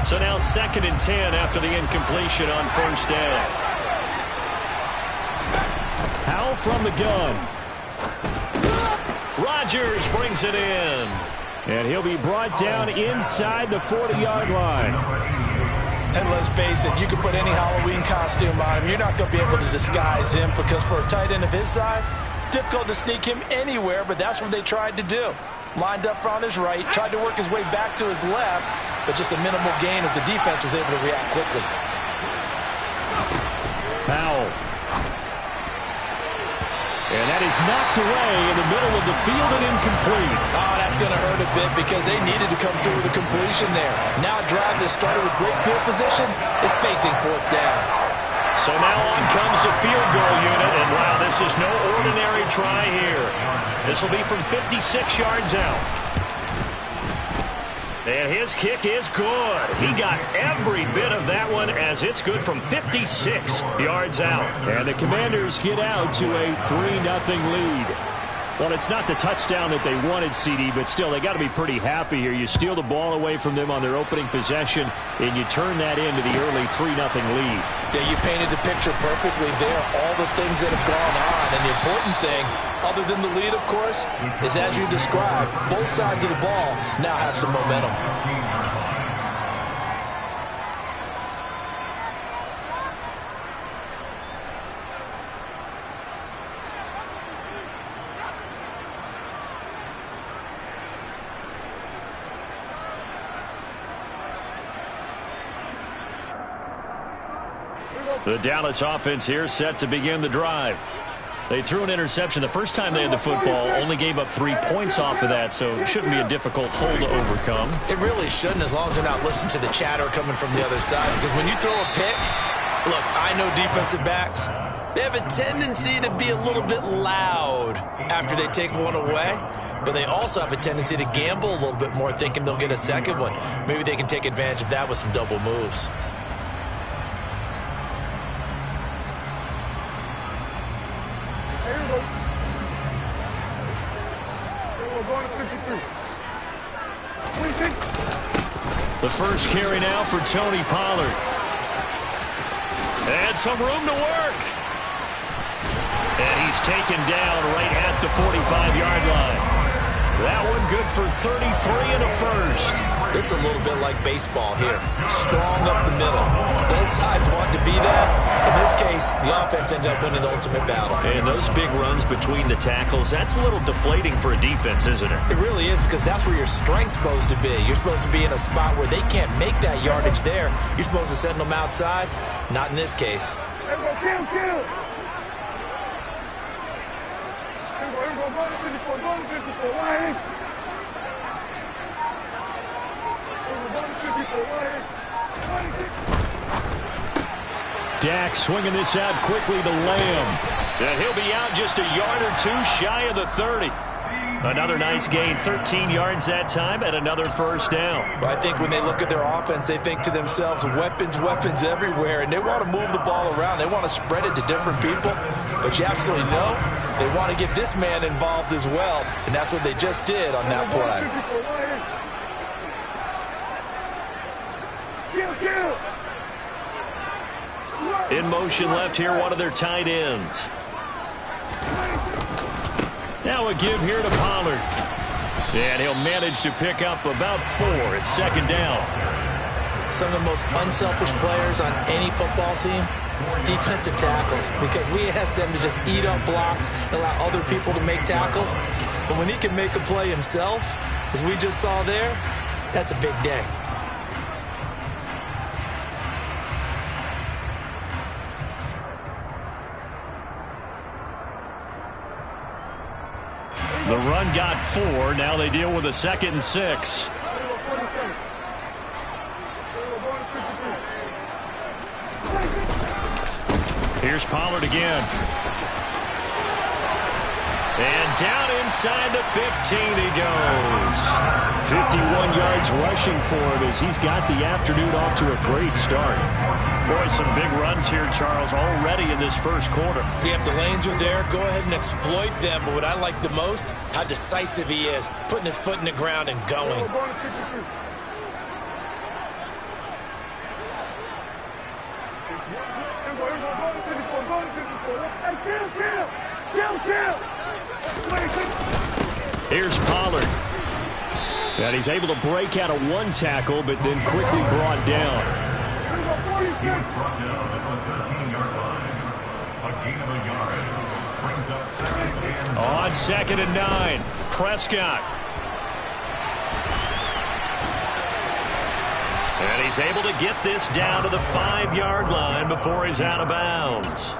So now 2nd and 10 after the incompletion on first down. Howell from the gun. Rodgers brings it in. And he'll be brought down inside the 40-yard line. And let's face it, you can put any Halloween costume on him. You're not going to be able to disguise him because for a tight end of his size, difficult to sneak him anywhere, but that's what they tried to do. Lined up on his right, tried to work his way back to his left, but just a minimal gain as the defense was able to react quickly. Howell. And that is knocked away in the middle of the field and incomplete. Oh, that's going to hurt a bit because they needed to come through with a completion there. Now a drive that started with great field position is facing fourth down. So now on comes the field goal unit, and wow, this is no ordinary try here. This will be from 56 yards out. And his kick is good. He got every bit of that one as it's good from 56 yards out. And the Commanders get out to a 3-0 lead. Well, it's not the touchdown that they wanted, CD, but still, they got to be pretty happy here. You steal the ball away from them on their opening possession, and you turn that into the early 3-0 lead. Yeah, you painted the picture perfectly there, all the things that have gone on. And the important thing, other than the lead, of course, is as you described, both sides of the ball now have some momentum. The Dallas offense here set to begin the drive. They threw an interception the first time they had the football, only gave up 3 points off of that, so it shouldn't be a difficult hole to overcome. It really shouldn't, as long as they're not listening to the chatter coming from the other side, because when you throw a pick, look, I know defensive backs, they have a tendency to be a little bit loud after they take one away, but they also have a tendency to gamble a little bit more, thinking they'll get a second one. Maybe they can take advantage of that with some double moves. The first carry now for Tony Pollard. And some room to work. And he's taken down right at the 45-yard line. That one good for 33 and a first. This is a little bit like baseball here. Strong up the middle. Both sides want to be that. In this case, the offense ended up winning the ultimate battle. And those big runs between the tackles, that's a little deflating for a defense, isn't it? It really is, because that's where your strength's supposed to be. You're supposed to be in a spot where they can't make that yardage there. You're supposed to send them outside. Not in this case. Dak swinging this out quickly to Lamb. And he'll be out just a yard or two shy of the 30. Another nice gain, 13 yards that time, and another first down. But I think when they look at their offense, they think to themselves, weapons, weapons everywhere, and they want to move the ball around. They want to spread it to different people. But you absolutely know They want to get this man involved as well, and that's what they just did on that play. In motion left here, one of their tight ends. Now a give here to Pollard. And he'll manage to pick up about 4. It's second down. Some of the most unselfish players on any football team, defensive tackles, because we ask them to just eat up blocks and allow other people to make tackles. But when he can make a play himself, as we just saw there, that's a big day. The run got 4. Now they deal with a 2nd and 6. Here's Pollard again. And down inside the 15 he goes. 51 yards rushing for him as he's got the afternoon off to a great start. Boy, some big runs here, Charles, already in this first quarter. Yeah, if the lanes are there, go ahead and exploit them. But what I like the most, how decisive he is, putting his foot in the ground and going. Here's Pollard. And he's able to break out of 1 tackle, but then quickly brought down. He was brought down at the 13-yard line. A gain of a yard. Brings up 2nd and 9. On 2nd and 9, Prescott. And he's able to get this down to the 5-yard line before he's out of bounds.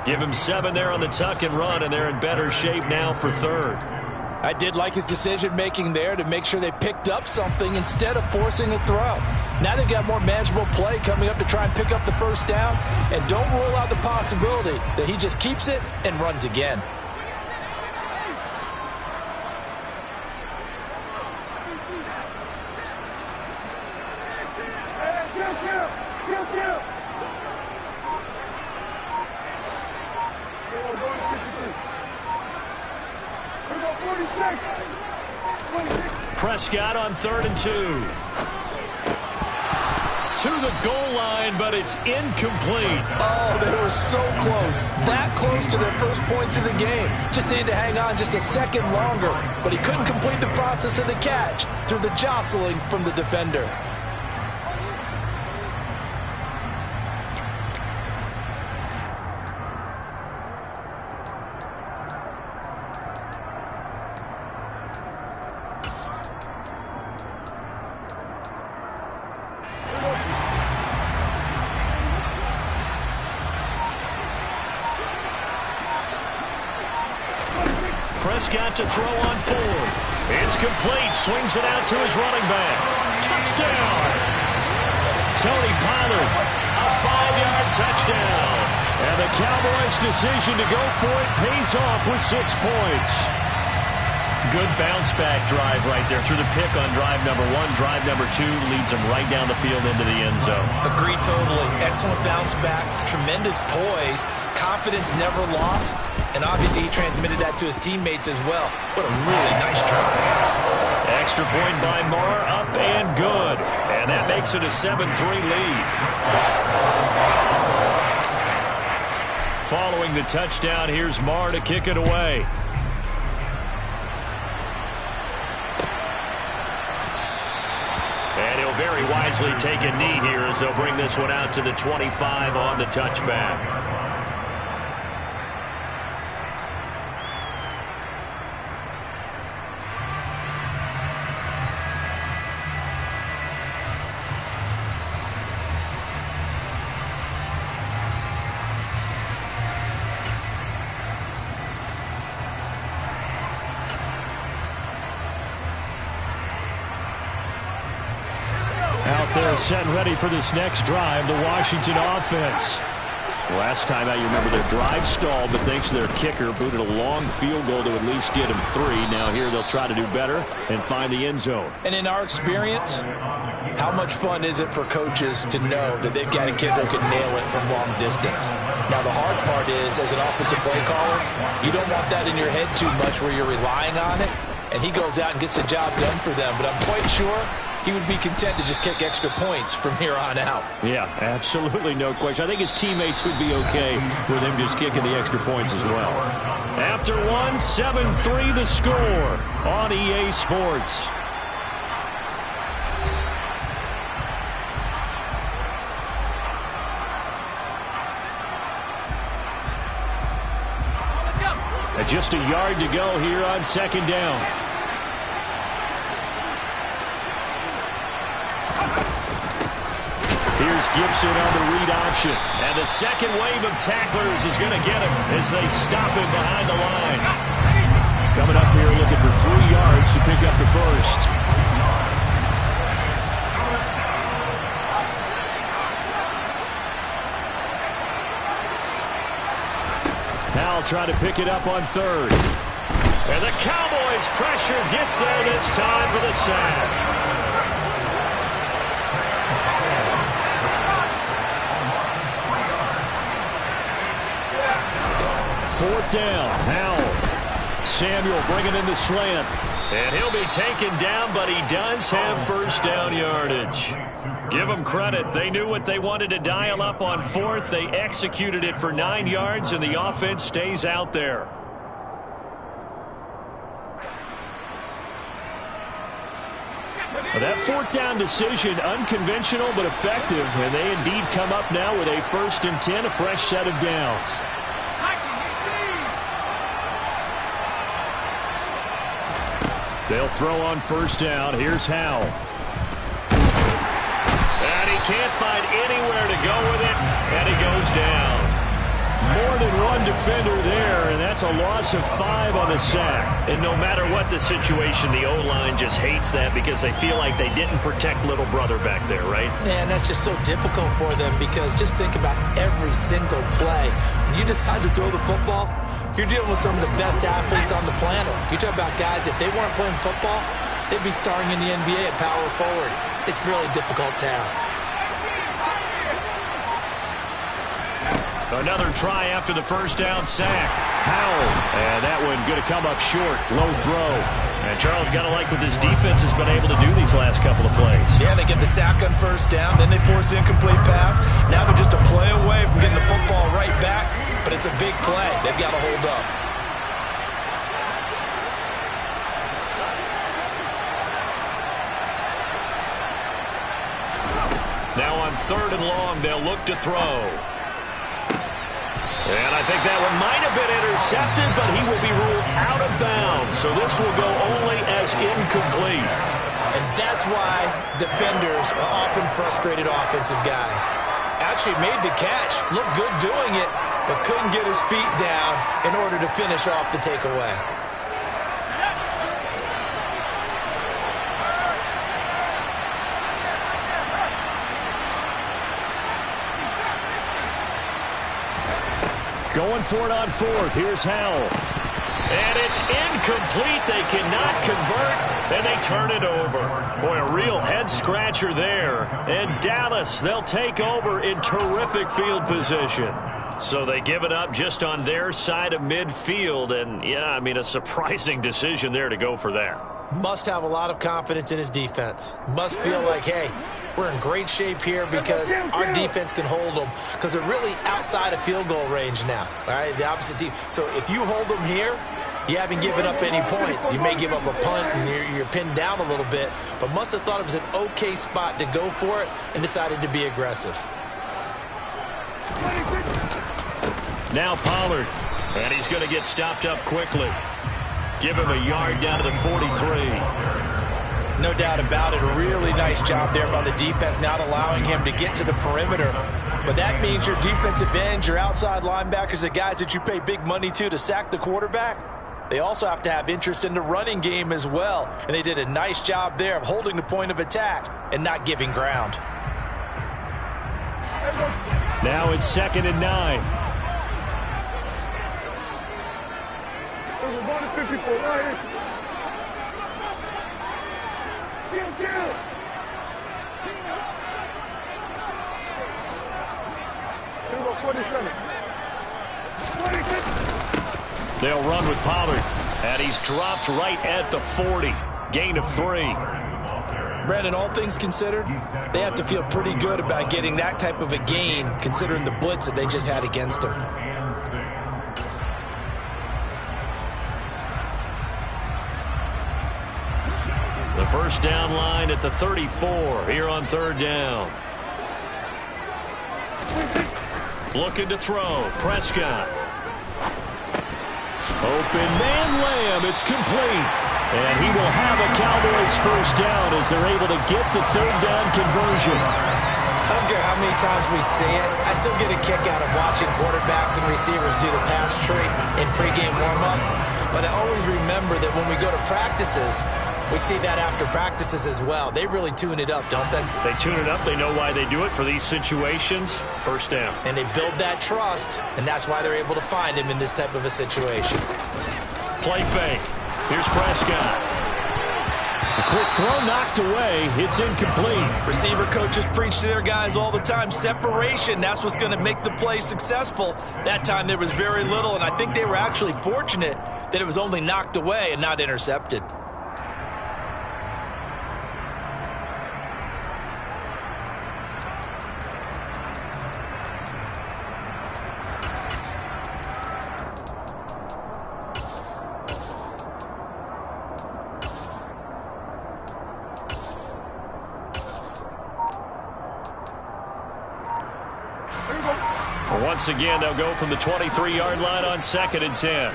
Give him 7 there on the tuck and run, and they're in better shape now for 3rd. I did like his decision-making there to make sure they picked up something instead of forcing a throw. Now they've got more manageable play coming up to try and pick up the first down, and don't rule out the possibility that he just keeps it and runs again. Prescott on 3rd and 2. To the goal line, but it's incomplete. Oh, they were so close. That close to their first points of the game. Just needed to hang on just a second longer. But he couldn't complete the process of the catch through the jostling from the defender. Prescott to throw on 4th. It's complete. Swings it out to his running back. Touchdown. Tony Pollard, a 5-yard touchdown. And the Cowboys' decision to go for it pays off with 6 points. Good bounce-back drive right there through the pick on drive number 1. Drive number 2 leads them right down the field into the end zone. Agree totally. Excellent bounce back. Tremendous poise. Confidence never lost. And obviously he transmitted that to his teammates as well. What a really nice drive. Extra point by Marr, up and good. And that makes it a 7-3 lead. Following the touchdown, here's Marr to kick it away. And he'll very wisely take a knee here as they'll bring this one out to the 25 on the touchback. Out there set and ready for this next drive, the Washington offense. Last time out, you remember their drive stalled, but thanks to their kicker, booted a long field goal to at least get them 3. Now here they'll try to do better and find the end zone. And in our experience, How much fun is it for coaches to know that they've got a kid who can nail it from long distance? Now, the hard part is, as an offensive play caller, you don't want that in your head too much where you're relying on it, and he goes out and gets the job done for them. But I'm quite sure he would be content to just kick extra points from here on out. Yeah, absolutely no question. I think his teammates would be okay with him just kicking the extra points as well. After one, 7-3 the score on EA Sports. And just a yard to go here on second down. Here's Gibson on the read option. And the second wave of tacklers is going to get him as they stop him behind the line. Coming up here looking for 3 yards to pick up the first. Now try to pick it up on third. And the Cowboys' pressure gets there this time for the sack. Fourth down. Howell. Samuel bringing in the slant. And he'll be taken down, but he does have first down yardage. Give them credit. They knew what they wanted to dial up on fourth. They executed it for 9 yards, and the offense stays out there. Well, that fourth down decision, unconventional but effective, and they indeed come up now with a 1st and 10, a fresh set of downs. They'll throw on first down. Here's Howell. And he can't find anywhere to go with it, and he goes down. More than one defender there, and that's a loss of 5 on the sack. And no matter what the situation, the O-line just hates that because they feel like they didn't protect little brother back there, right? Man, that's just so difficult for them because just think about every single play. When you decide to throw the football, you're dealing with some of the best athletes on the planet. You talk about guys, if they weren't playing football, they'd be starring in the NBA at power forward. It's a really difficult task. Another try after the first down sack. Howell. And that one going to come up short. Low throw. And Charles got to like what this defense has been able to do these last couple of plays. Yeah, they get the sack on first down. Then they force the incomplete pass. Now they're just a play away from getting the football right back. But it's a big play. They've got to hold up. Now on 3rd and long, they'll look to throw. And I think that one might have been intercepted, but he will be ruled out of bounds. So this will go only as incomplete. And that's why defenders are often frustrated offensive guys. Actually made the catch, looked good doing it, but couldn't get his feet down in order to finish off the takeaway. Going for it on 4th. Here's Howell. And it's incomplete. They cannot convert, and they turn it over. Boy, a real head-scratcher there. And Dallas, they'll take over in terrific field position. So they give it up just on their side of midfield. And, yeah, I mean, a surprising decision there to go for that. Must have a lot of confidence in his defense. Must feel like, hey, we're in great shape here because our defense can hold them because they're really outside of field goal range now, all right, the opposite team. So if you hold them here, you haven't given up any points. You may give up a punt and you're pinned down a little bit, but must have thought it was an okay spot to go for it and decided to be aggressive. Now Pollard, and he's going to get stopped up quickly. Give him a yard down to the 43. No doubt about it. A really nice job there by the defense, not allowing him to get to the perimeter. But that means your defensive ends, your outside linebackers, the guys that you pay big money to sack the quarterback, they also have to have interest in the running game as well. And they did a nice job there of holding the point of attack and not giving ground. Now it's 2nd and 9. They'll run with Pollard. And he's dropped right at the 40. Gain of 3. Brandon, all things considered, they have to feel pretty good about getting that type of a gain, considering the blitz that they just had against them. The first down line at the 34 here on third down. Looking to throw. Prescott. Open man Lamb. It's complete. And he will have a Cowboys first down as they're able to get the third down conversion. I don't care how many times we see it. I still get a kick out of watching quarterbacks and receivers do the pass tree in pregame warm-up. But I always remember that when we go to practices, we see that after practices as well. They really tune it up, don't they? They tune it up. They know why they do it for these situations. First down. And they build that trust, and that's why they're able to find him in this type of a situation. Play fake. Here's Prescott. A quick throw knocked away. It's incomplete. Receiver coaches preach to their guys all the time. Separation, that's what's going to make the play successful. That time there was very little, and I think they were actually fortunate that it was only knocked away and not intercepted. Once again, they'll go from the 23-yard line on 2nd and 10.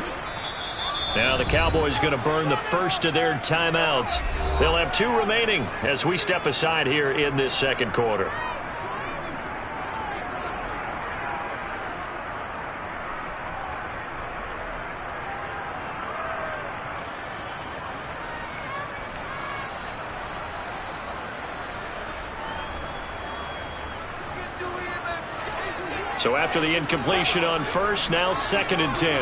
Now the Cowboys going to burn the first of their timeouts. They'll have 2 remaining as we step aside here in this second quarter. So after the incompletion on first, now 2nd and 10.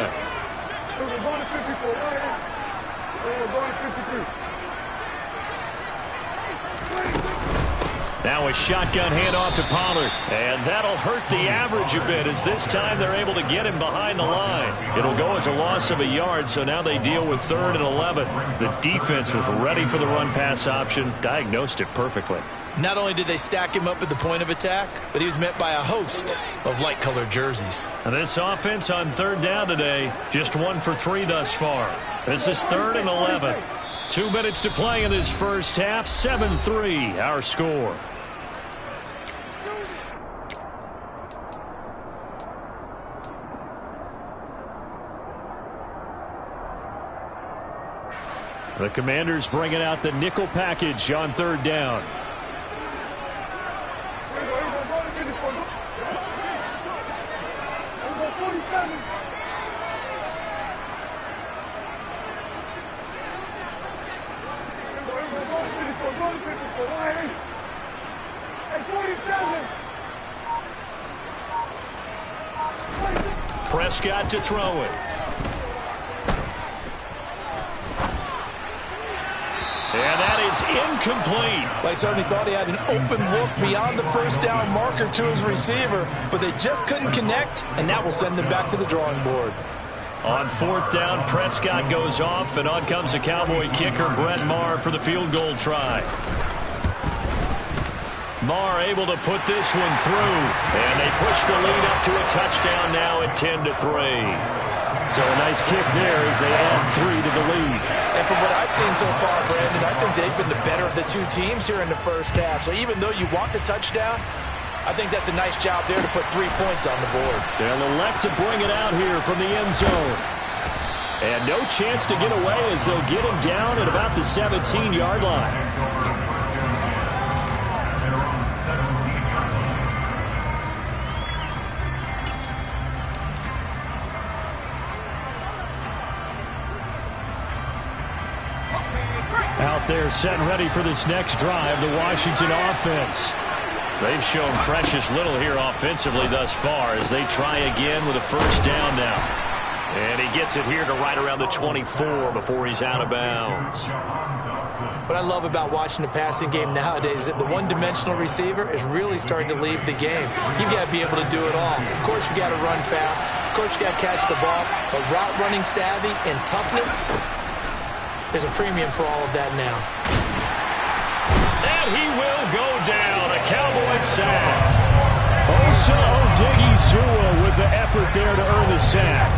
Now a shotgun handoff to Pollard. And that'll hurt the average a bit as this time they're able to get him behind the line. It'll go as a loss of a yard, so now they deal with 3rd and 11. The defense was ready for the run-pass option, diagnosed it perfectly. Not only did they stack him up at the point of attack, but he was met by a host of light-colored jerseys. And this offense on 3rd down today, just 1 for 3 thus far. This is 3rd and 11. 2 minutes to play in this first half. 7-3, our score. The Commanders bringing out the nickel package on 3rd down. Prescott to throw it. And that is incomplete. Well, I certainly thought he had an open look beyond the first down marker to his receiver, but they just couldn't connect, and that will send them back to the drawing board. On 4th down, Prescott goes off, and on comes the Cowboy kicker, Brett Maher, for the field goal try. Maher able to put this one through, and they push the lead up to a touchdown now at 10-3. So a nice kick there as they add 3 to the lead. And from what I've seen so far, Brandon, I think they've been the better of the 2 teams here in the first half. So even though you want the touchdown, I think that's a nice job there to put 3 points on the board. They'll elect to bring it out here from the end zone. And no chance to get away as they'll get him down at about the 17-yard line. Out there set and ready for this next drive, the Washington offense. They've shown precious little here offensively thus far as they try again with a first down now. And he gets it here to right around the 24 before he's out of bounds. What I love about watching the passing game nowadays is that the one-dimensional receiver is really starting to leave the game. You've got to be able to do it all. Of course, you got to run fast. Of course, you got to catch the ball. But route running savvy and toughness, there's a premium for all of that now. And he will go down. A Cowboys sack. Osa Odighizuwa with the effort there to earn the sack.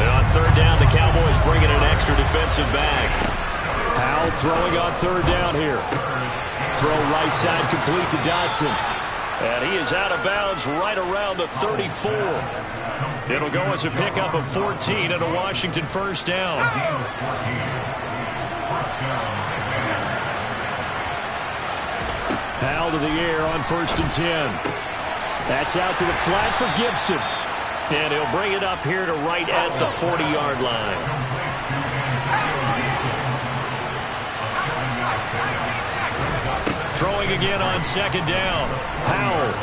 And on third down, the Cowboys bringing an extra defensive back. Powell throwing on third down here. Throw right side complete to Dotson. And he is out of bounds right around the 34. It'll go as a pickup of 14 and a Washington first down. Powell to the air on 1st and 10. That's out to the flat for Gibson. And he'll bring it up here to right at the 40-yard line. Throwing again on 2nd down. Powell.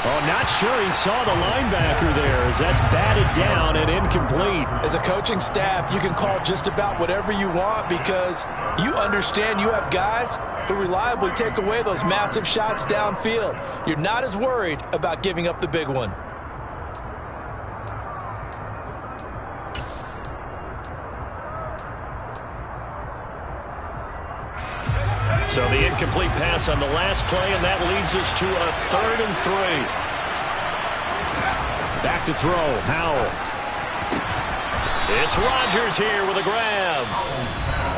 Oh, not sure he saw the linebacker there as that's batted down and incomplete. As a coaching staff, you can call just about whatever you want because you understand you have guys who reliably take away those massive shots downfield. You're not as worried about giving up the big one. So the incomplete pass on the last play, and that leads us to a 3rd and 3. Back to throw, Howell. It's Rodgers here with a grab.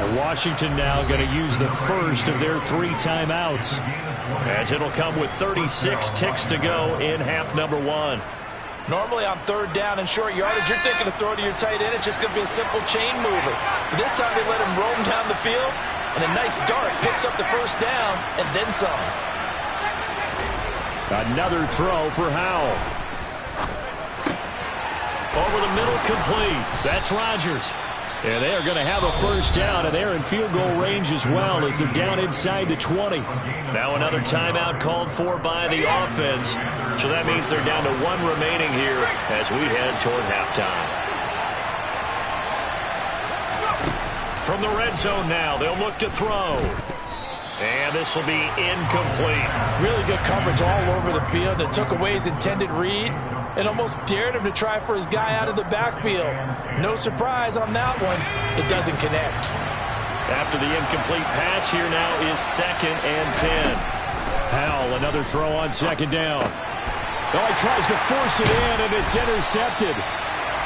And Washington now going to use the first of their 3 timeouts, as it'll come with 36 ticks to go in half number 1. Normally on 3rd down and short yardage, you're thinking to throw to your tight end. It's just going to be a simple chain mover. But this time they let him roam down the field. And a nice dart picks up the first down and then some. Another throw for Howell. Over the middle, complete. That's Rodgers. And they are going to have a first down, and they're in field goal range as well as they're down inside the 20. Now another timeout called for by the offense. So that means they're down to 1 remaining here as we head toward halftime. From the red zone now, they'll look to throw. And this will be incomplete. Really good coverage all over the field. It took away his intended read and almost dared him to try for his guy out of the backfield. No surprise on that one. It doesn't connect. After the incomplete pass, here now is 2nd and 10. Powell, another throw on 2nd down. Oh, he tries to force it in, and it's intercepted.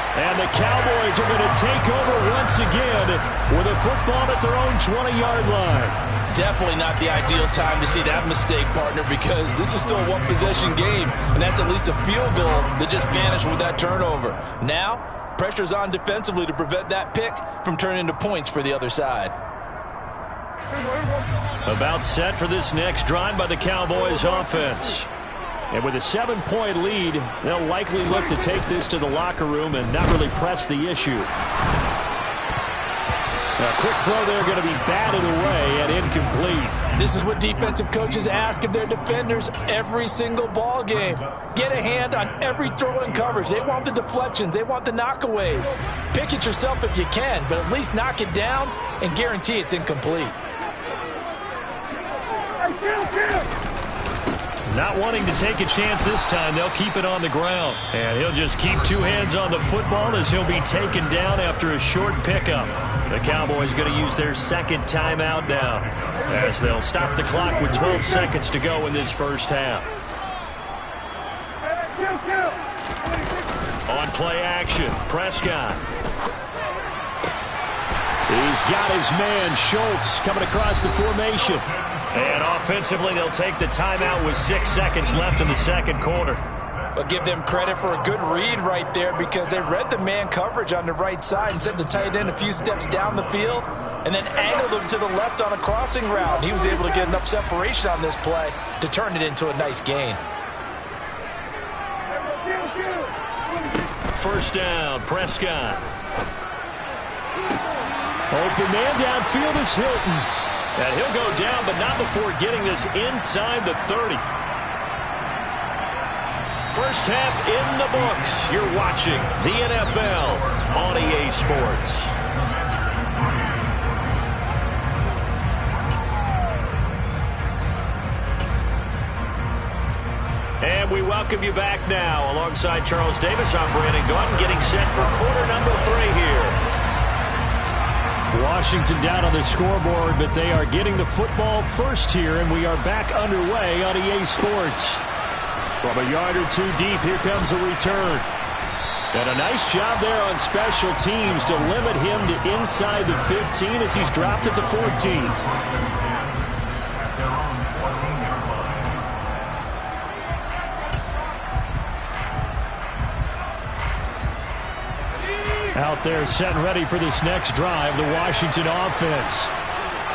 And the Cowboys are going to take over once again with a football at their own 20-yard line. Definitely not the ideal time to see that mistake, partner, because this is still a one-possession game, and that's at least a field goal that just vanished with that turnover. Now, pressure's on defensively to prevent that pick from turning into points for the other side. About set for this next drive by the Cowboys offense. And with a 7-point lead, they'll likely look to take this to the locker room and not really press the issue. A quick throw there going to be batted away and incomplete. This is what defensive coaches ask of their defenders every single ball game. Get a hand on every throw in coverage. They want the deflections. They want the knockaways. Pick it yourself if you can, but at least knock it down and guarantee it's incomplete. Not wanting to take a chance this time, they'll keep it on the ground. And he'll just keep 2 hands on the football as he'll be taken down after a short pickup. The Cowboys going to use their 2nd timeout now, as they'll stop the clock with 12 seconds to go in this first half. On play action, Prescott. He's got his man, Schultz, coming across the formation. And offensively, they'll take the timeout with 6 seconds left in the 2nd quarter. I'll give them credit for a good read right there because they read the man coverage on the right side and sent the tight end a few steps down the field and then angled him to the left on a crossing route. He was able to get enough separation on this play to turn it into a nice gain. First down, Prescott. Open man downfield is Hilton. And he'll go down, but not before getting this inside the 30. First half in the books. You're watching the NFL on EA Sports. And we welcome you back now. Alongside Charles Davis, I'm Brandon Gaudin, getting set for quarter number 3 here. Washington down on the scoreboard, but they are getting the football first here, and we are back underway on EA Sports. From a yard or two deep, here comes a return. And a nice job there on special teams to limit him to inside the 15 as he's dropped at the 14. Out there set and ready for this next drive, the Washington offense.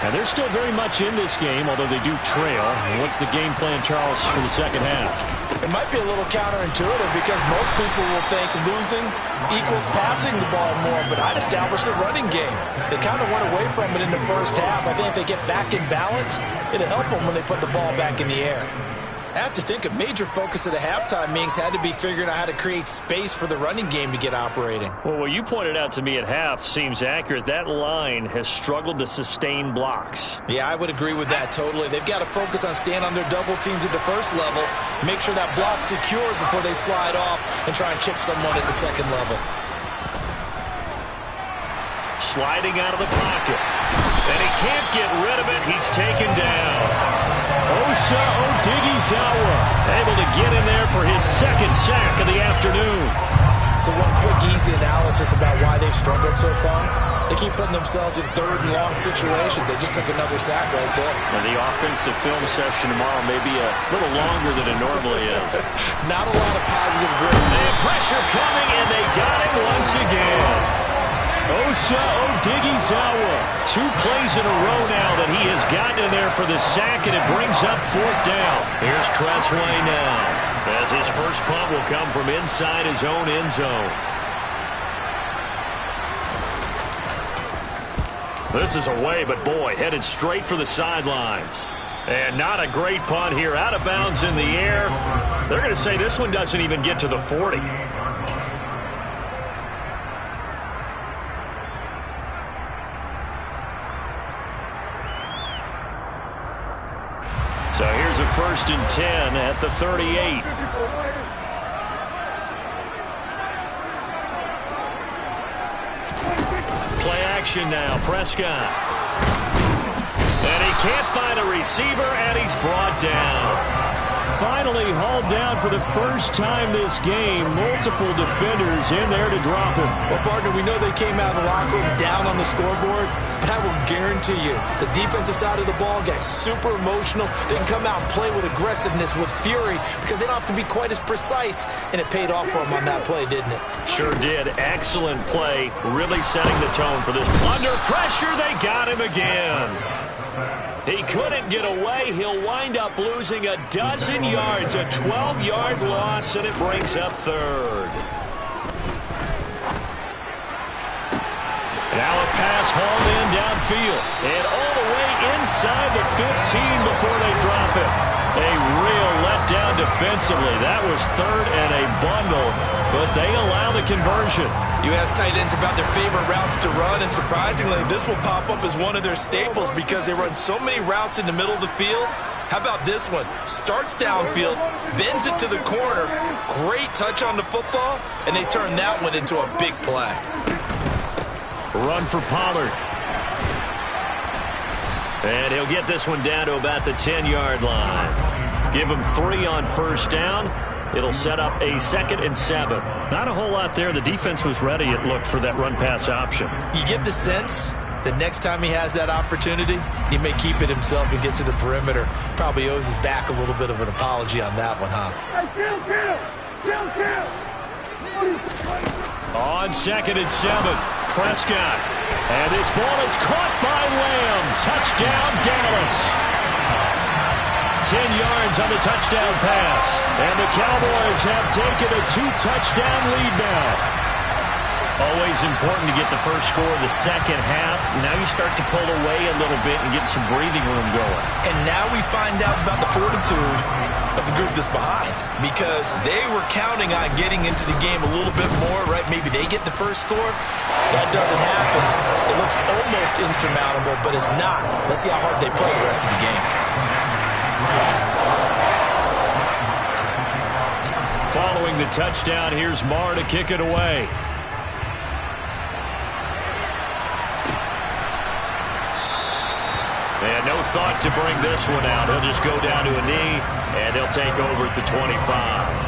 And they're still very much in this game, although they do trail. And what's the game plan, Charles, for the second half? It might be a little counterintuitive because most people will think losing equals passing the ball more, but I'd establish the running game. They kind of went away from it in the first half. I think if they get back in balance, it'll help them when they put the ball back in the air. I have to think a major focus of the halftime meetings had to be figuring out how to create space for the running game to get operating. Well, what you pointed out to me at half seems accurate. That line has struggled to sustain blocks. Yeah, I would agree with that totally. They've got to focus on staying on their double teams at the first level, make sure that block's secured before they slide off and try and chip someone at the second level. Sliding out of the pocket. And he can't get rid of it. He's taken down. Osa Odighizuwa able to get in there for his second sack of the afternoon. So one quick, easy analysis about why they've struggled so far. They keep putting themselves in third and long situations. They just took another sack right there. And the offensive film session tomorrow may be a little longer than it normally is. Not a lot of positive grit. And pressure coming, and they got him once again. Osa Odighizuwa. 2 plays in a row now that he has gotten in there for the sack, and it brings up 4th down. Here's Tressway now, as his first punt will come from inside his own end zone. This is away, but boy, headed straight for the sidelines. And not a great punt here, out of bounds in the air. They're going to say this one doesn't even get to the 40. So here's a 1st and 10 at the 38. Play action now, Prescott. And he can't find a receiver, and he's brought down. Finally hauled down for the first time this game. Multiple defenders in there to drop him. Well, partner, we know they came out of the locker room down on the scoreboard, but I will guarantee you the defensive side of the ball got super emotional. They can come out and play with aggressiveness, with fury, because they don't have to be quite as precise, and it paid off for them on that play, didn't it? Sure did. Excellent play, really setting the tone for this. Under pressure, they got him again. He couldn't get away. He'll wind up losing a dozen yards, a 12-yard loss, and it brings up 3rd. Now a pass hauled in downfield, and all the way inside the 15 before they drop it. A real letdown defensively. That was 3rd and a bundle, but they allow the conversion. You ask tight ends about their favorite routes to run, and surprisingly, this will pop up as one of their staples because they run so many routes in the middle of the field. How about this one? Starts downfield, bends it to the corner, great touch on the football, and they turn that one into a big play. Run for Pollard. And he'll get this one down to about the 10-yard line. Give him 3 on 1st down. It'll set up a 2nd and 7. Not a whole lot there. The defense was ready, it looked, for that run-pass option. You get the sense that next time he has that opportunity, he may keep it himself and get to the perimeter. Probably owes his back a little bit of an apology on that one, huh? On 2nd and 7, Prescott. And this ball is caught by Lamb. Touchdown, Dallas. 10 yards on the touchdown pass. And the Cowboys have taken a 2-touchdown lead now. Always important to get the first score of the second half. Now you start to pull away a little bit and get some breathing room going. And now we find out about the fortitude of the group that's behind, because they were counting on getting into the game a little bit more, right? Maybe they get the first score. That doesn't happen. It looks almost insurmountable, but it's not. Let's see how hard they play the rest of the game. the touchdown. Here's Marr to kick it away. And no thought to bring this one out. He'll just go down to a knee, and they'll take over at the 25.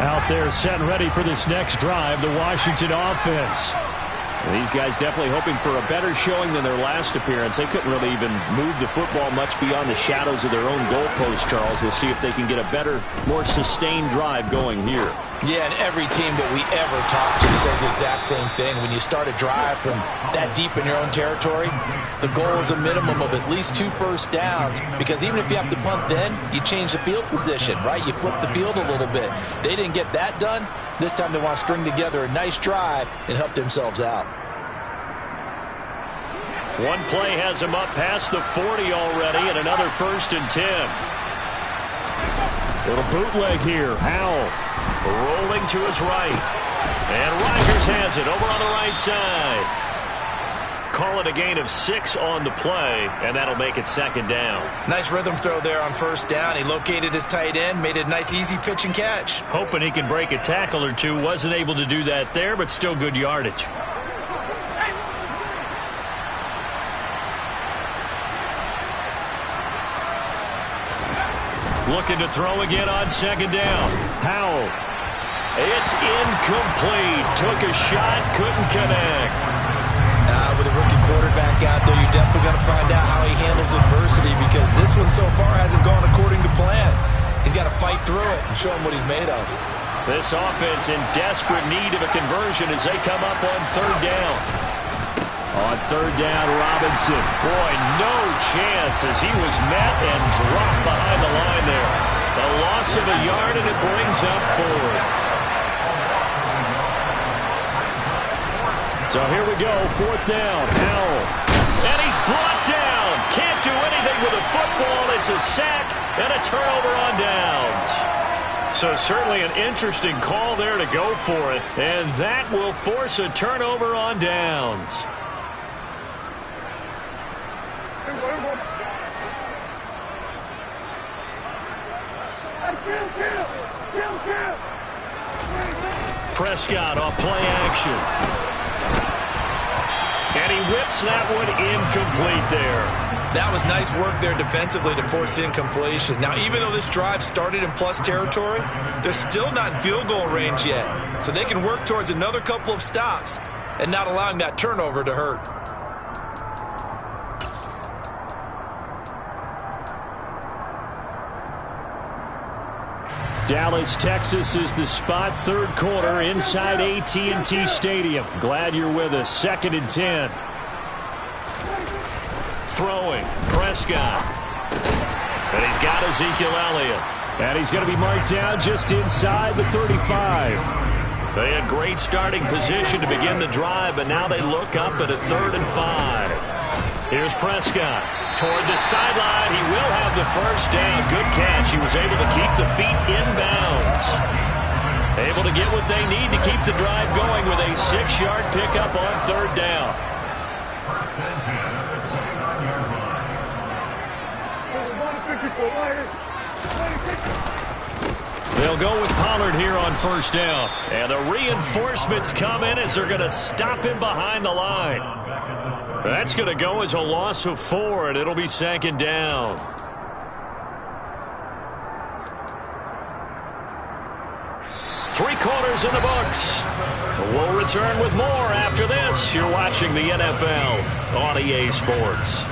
Out there set and ready for this next drive, the Washington offense. These guys definitely hoping for a better showing than their last appearance. They couldn't really even move the football much beyond the shadows of their own goalpost, Charles. We'll see if they can get a better, more sustained drive going here. Yeah, and every team that we ever talk to says the exact same thing. When you start a drive from that deep in your own territory, the goal is a minimum of at least 2 first downs, because even if you have to punt then, you change the field position, right? You flip the field a little bit. They didn't get that done. This time they want to string together a nice drive and help themselves out. One play has him up past the 40 already, and another 1st and 10. Little bootleg here. Howell rolling to his right. And Rodgers has it over on the right side. Call it a gain of 6 on the play, and that'll make it 2nd down. Nice rhythm throw there on 1st down. He located his tight end, made it a nice easy pitch and catch. Hoping he can break a tackle or two. Wasn't able to do that there, but still good yardage. Looking to throw again on 2nd down. Howell. It's incomplete. Took a shot, couldn't connect. With a rookie quarterback out there, you're definitely going to find out how he handles adversity, because this one so far hasn't gone according to plan. He's got to fight through it and show him what he's made of. This offense in desperate need of a conversion as they come up on 3rd down. On 3rd down, Robinson. Boy, no chance as he was met and dropped behind the line there. A loss of a yard, and it brings up 4th. So here we go, 4th down. Howell. And he's brought down. Can't do anything with a football. It's a sack and a turnover on downs. So certainly an interesting call there to go for it. And that will force a turnover on downs. Prescott off play action. And he whips that one incomplete there. That was nice work there defensively to force incompletion. Now, even though this drive started in plus territory, they're still not in field goal range yet. So they can work towards another couple of stops and not allowing that turnover to hurt. Dallas, Texas is the spot. 3rd quarter inside AT&T Stadium. Glad you're with us. 2nd and 10. Throwing. Prescott. And he's got Ezekiel Elliott. And he's going to be marked down just inside the 35. They had great starting position to begin the drive, but now they look up at a 3rd and 5. Here's Prescott. Toward the sideline, he will have the 1st down. Good catch. He was able to keep the feet inbounds. Able to get what they need to keep the drive going with a 6-yard pickup on 3rd down. They'll go with Pollard here on 1st down. And the reinforcements come in as they're going to stop him behind the line. That's going to go as a loss of 4, and it'll be 2nd down. Three quarters in the books. We'll return with more after this. You're watching the NFL on EA Sports.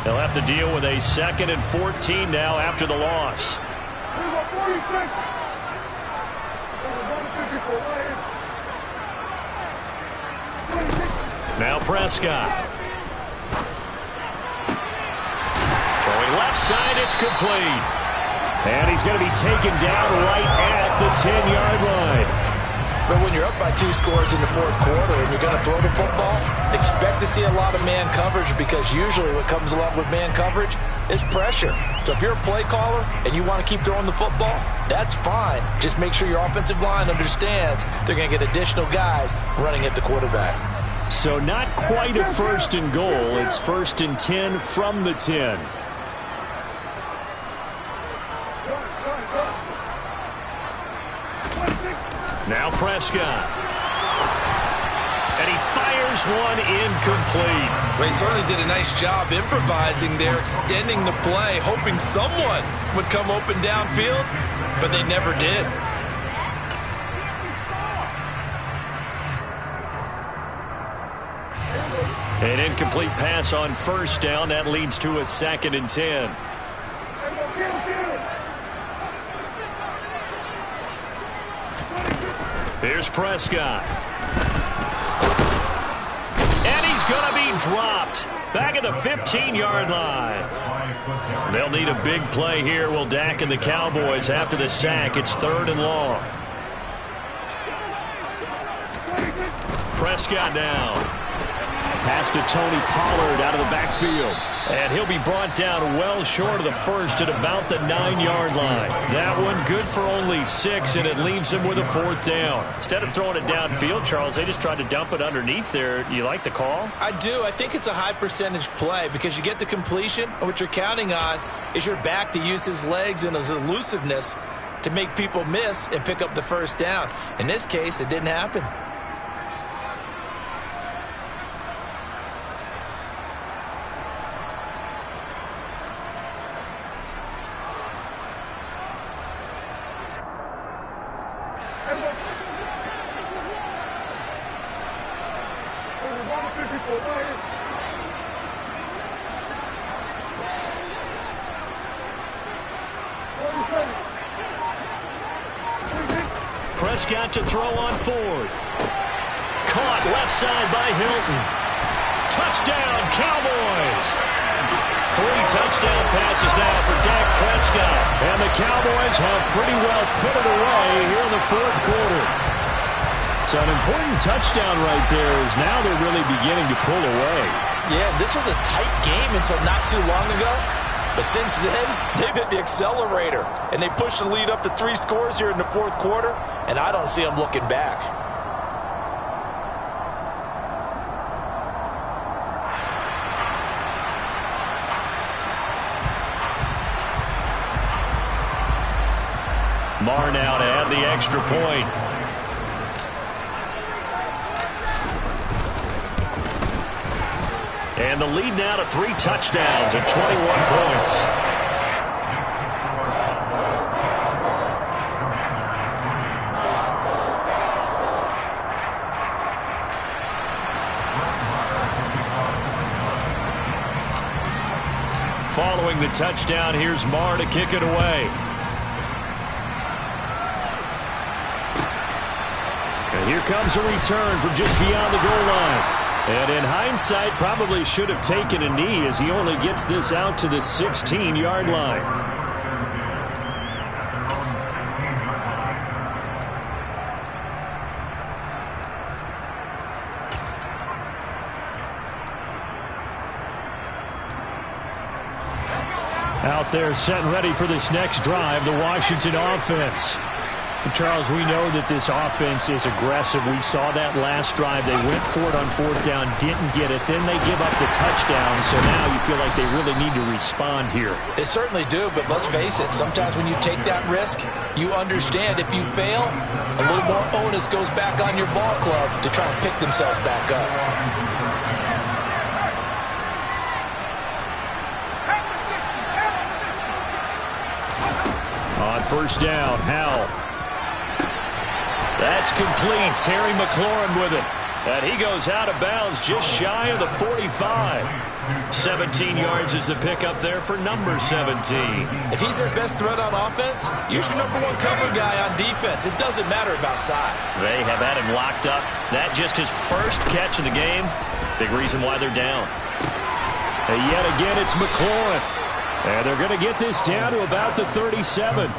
They'll have to deal with a 2nd and 14 now after the loss. Now Prescott. Throwing left side, it's complete. And he's going to be taken down right at the 10-yard line. But when you're up by 2 scores in the fourth quarter and you're going to throw the football, expect to see a lot of man coverage, because usually what comes along with man coverage is pressure. So if you're a play caller and you want to keep throwing the football, that's fine. Just make sure your offensive line understands they're going to get additional guys running at the quarterback. So not quite a 1st and goal. It's 1st and 10 from the 10. Now Prescott. And he fires one incomplete. Well, he certainly did a nice job improvising there, extending the play, hoping someone would come open downfield, but they never did. An incomplete pass on 1st down. That leads to a 2nd and 10. Here's Prescott. And he's going to be dropped. Back at the 15-yard line. They'll need a big play here, will Dak and the Cowboys, after the sack. It's 3rd and long. Prescott down. Pass to Tony Pollard out of the backfield. And he'll be brought down well short of the 1st at about the 9-yard line. That one good for only 6, and it leaves him with a 4th down. Instead of throwing it downfield, Charles, they just tried to dump it underneath there. You like the call? I do. I think it's a high percentage play because you get the completion, and what you're counting on is your back to use his legs and his elusiveness to make people miss and pick up the 1st down. In this case, it didn't happen. Prescott to throw on 4th. Caught left side by Hilton. Touchdown, Cowboys. 3 touchdown passes now for Dak Prescott. And the Cowboys have pretty well put it away here in the 4th quarter. So an important touchdown right there is now they're really beginning to pull away. Yeah, this was a tight game until not too long ago. But since then, they've hit the accelerator, and they pushed the lead up to 3 scores here in the 4th quarter, and I don't see them looking back. Marr now to add the extra point. And the lead now to 3 touchdowns at 21 points. Following the touchdown, here's Marr to kick it away. And here comes a return from just beyond the goal line. And in hindsight, probably should have taken a knee as he only gets this out to the 16-yard line. Out there set and ready for this next drive, the Washington offense. Charles, we know that this offense is aggressive. We saw that last drive. They went for it on 4th down, didn't get it. Then they give up the touchdown, so now you feel like they really need to respond here. They certainly do, but let's face it, sometimes when you take that risk, you understand if you fail, a little more onus goes back on your ball club to try and pick themselves back up. On 1st down, Howell. That's complete. Terry McLaurin with it. And he goes out of bounds just shy of the 45. 17 yards is the pickup there for number 17. If he's their best threat on offense, use your number 1 cover guy on defense. It doesn't matter about size. They have had him locked up. That just his first catch of the game. Big reason why they're down. And yet again, it's McLaurin. And they're going to get this down to about the 37.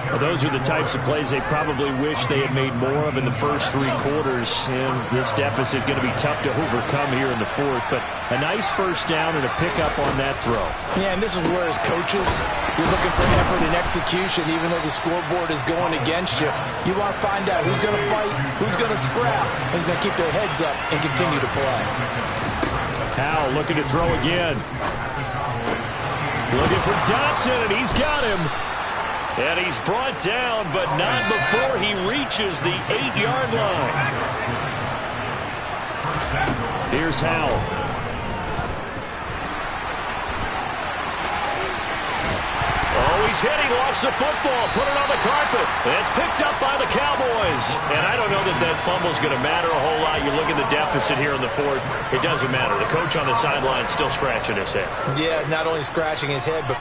Well, those are the types of plays they probably wish they had made more of in the first 3 quarters. And this deficit going to be tough to overcome here in the fourth. But a nice first down and a pickup on that throw. Yeah, and this is where as coaches, you're looking for effort and execution, even though the scoreboard is going against you. You want to find out who's going to fight, who's going to scrap, who's going to keep their heads up and continue to play. Howell looking to throw again. Looking for Dotson, and he's got him. And he's brought down, but not before he reaches the 8-yard line. Here's Howell. Oh, he's hit. He lost the football. Put it on the carpet. And it's picked up by the Cowboys. And I don't know that that fumble's going to matter a whole lot. You look at the deficit here in the fourth. It doesn't matter. The coach on the sideline still scratching his head. Yeah, not only scratching his head, but...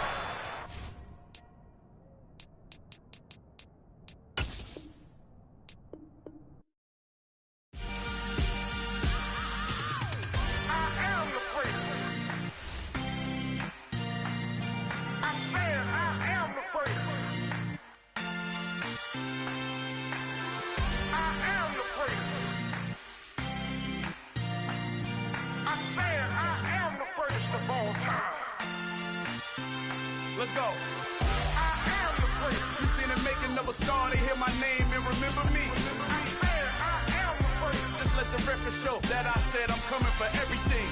Let's go. I am the great. You seen it making of a star, they hear my name and remember me. I am the great. Just let the record show that I said I'm coming for everything.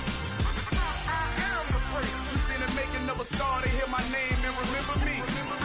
I am the great. You seen it making of a star, they hear my name and remember me.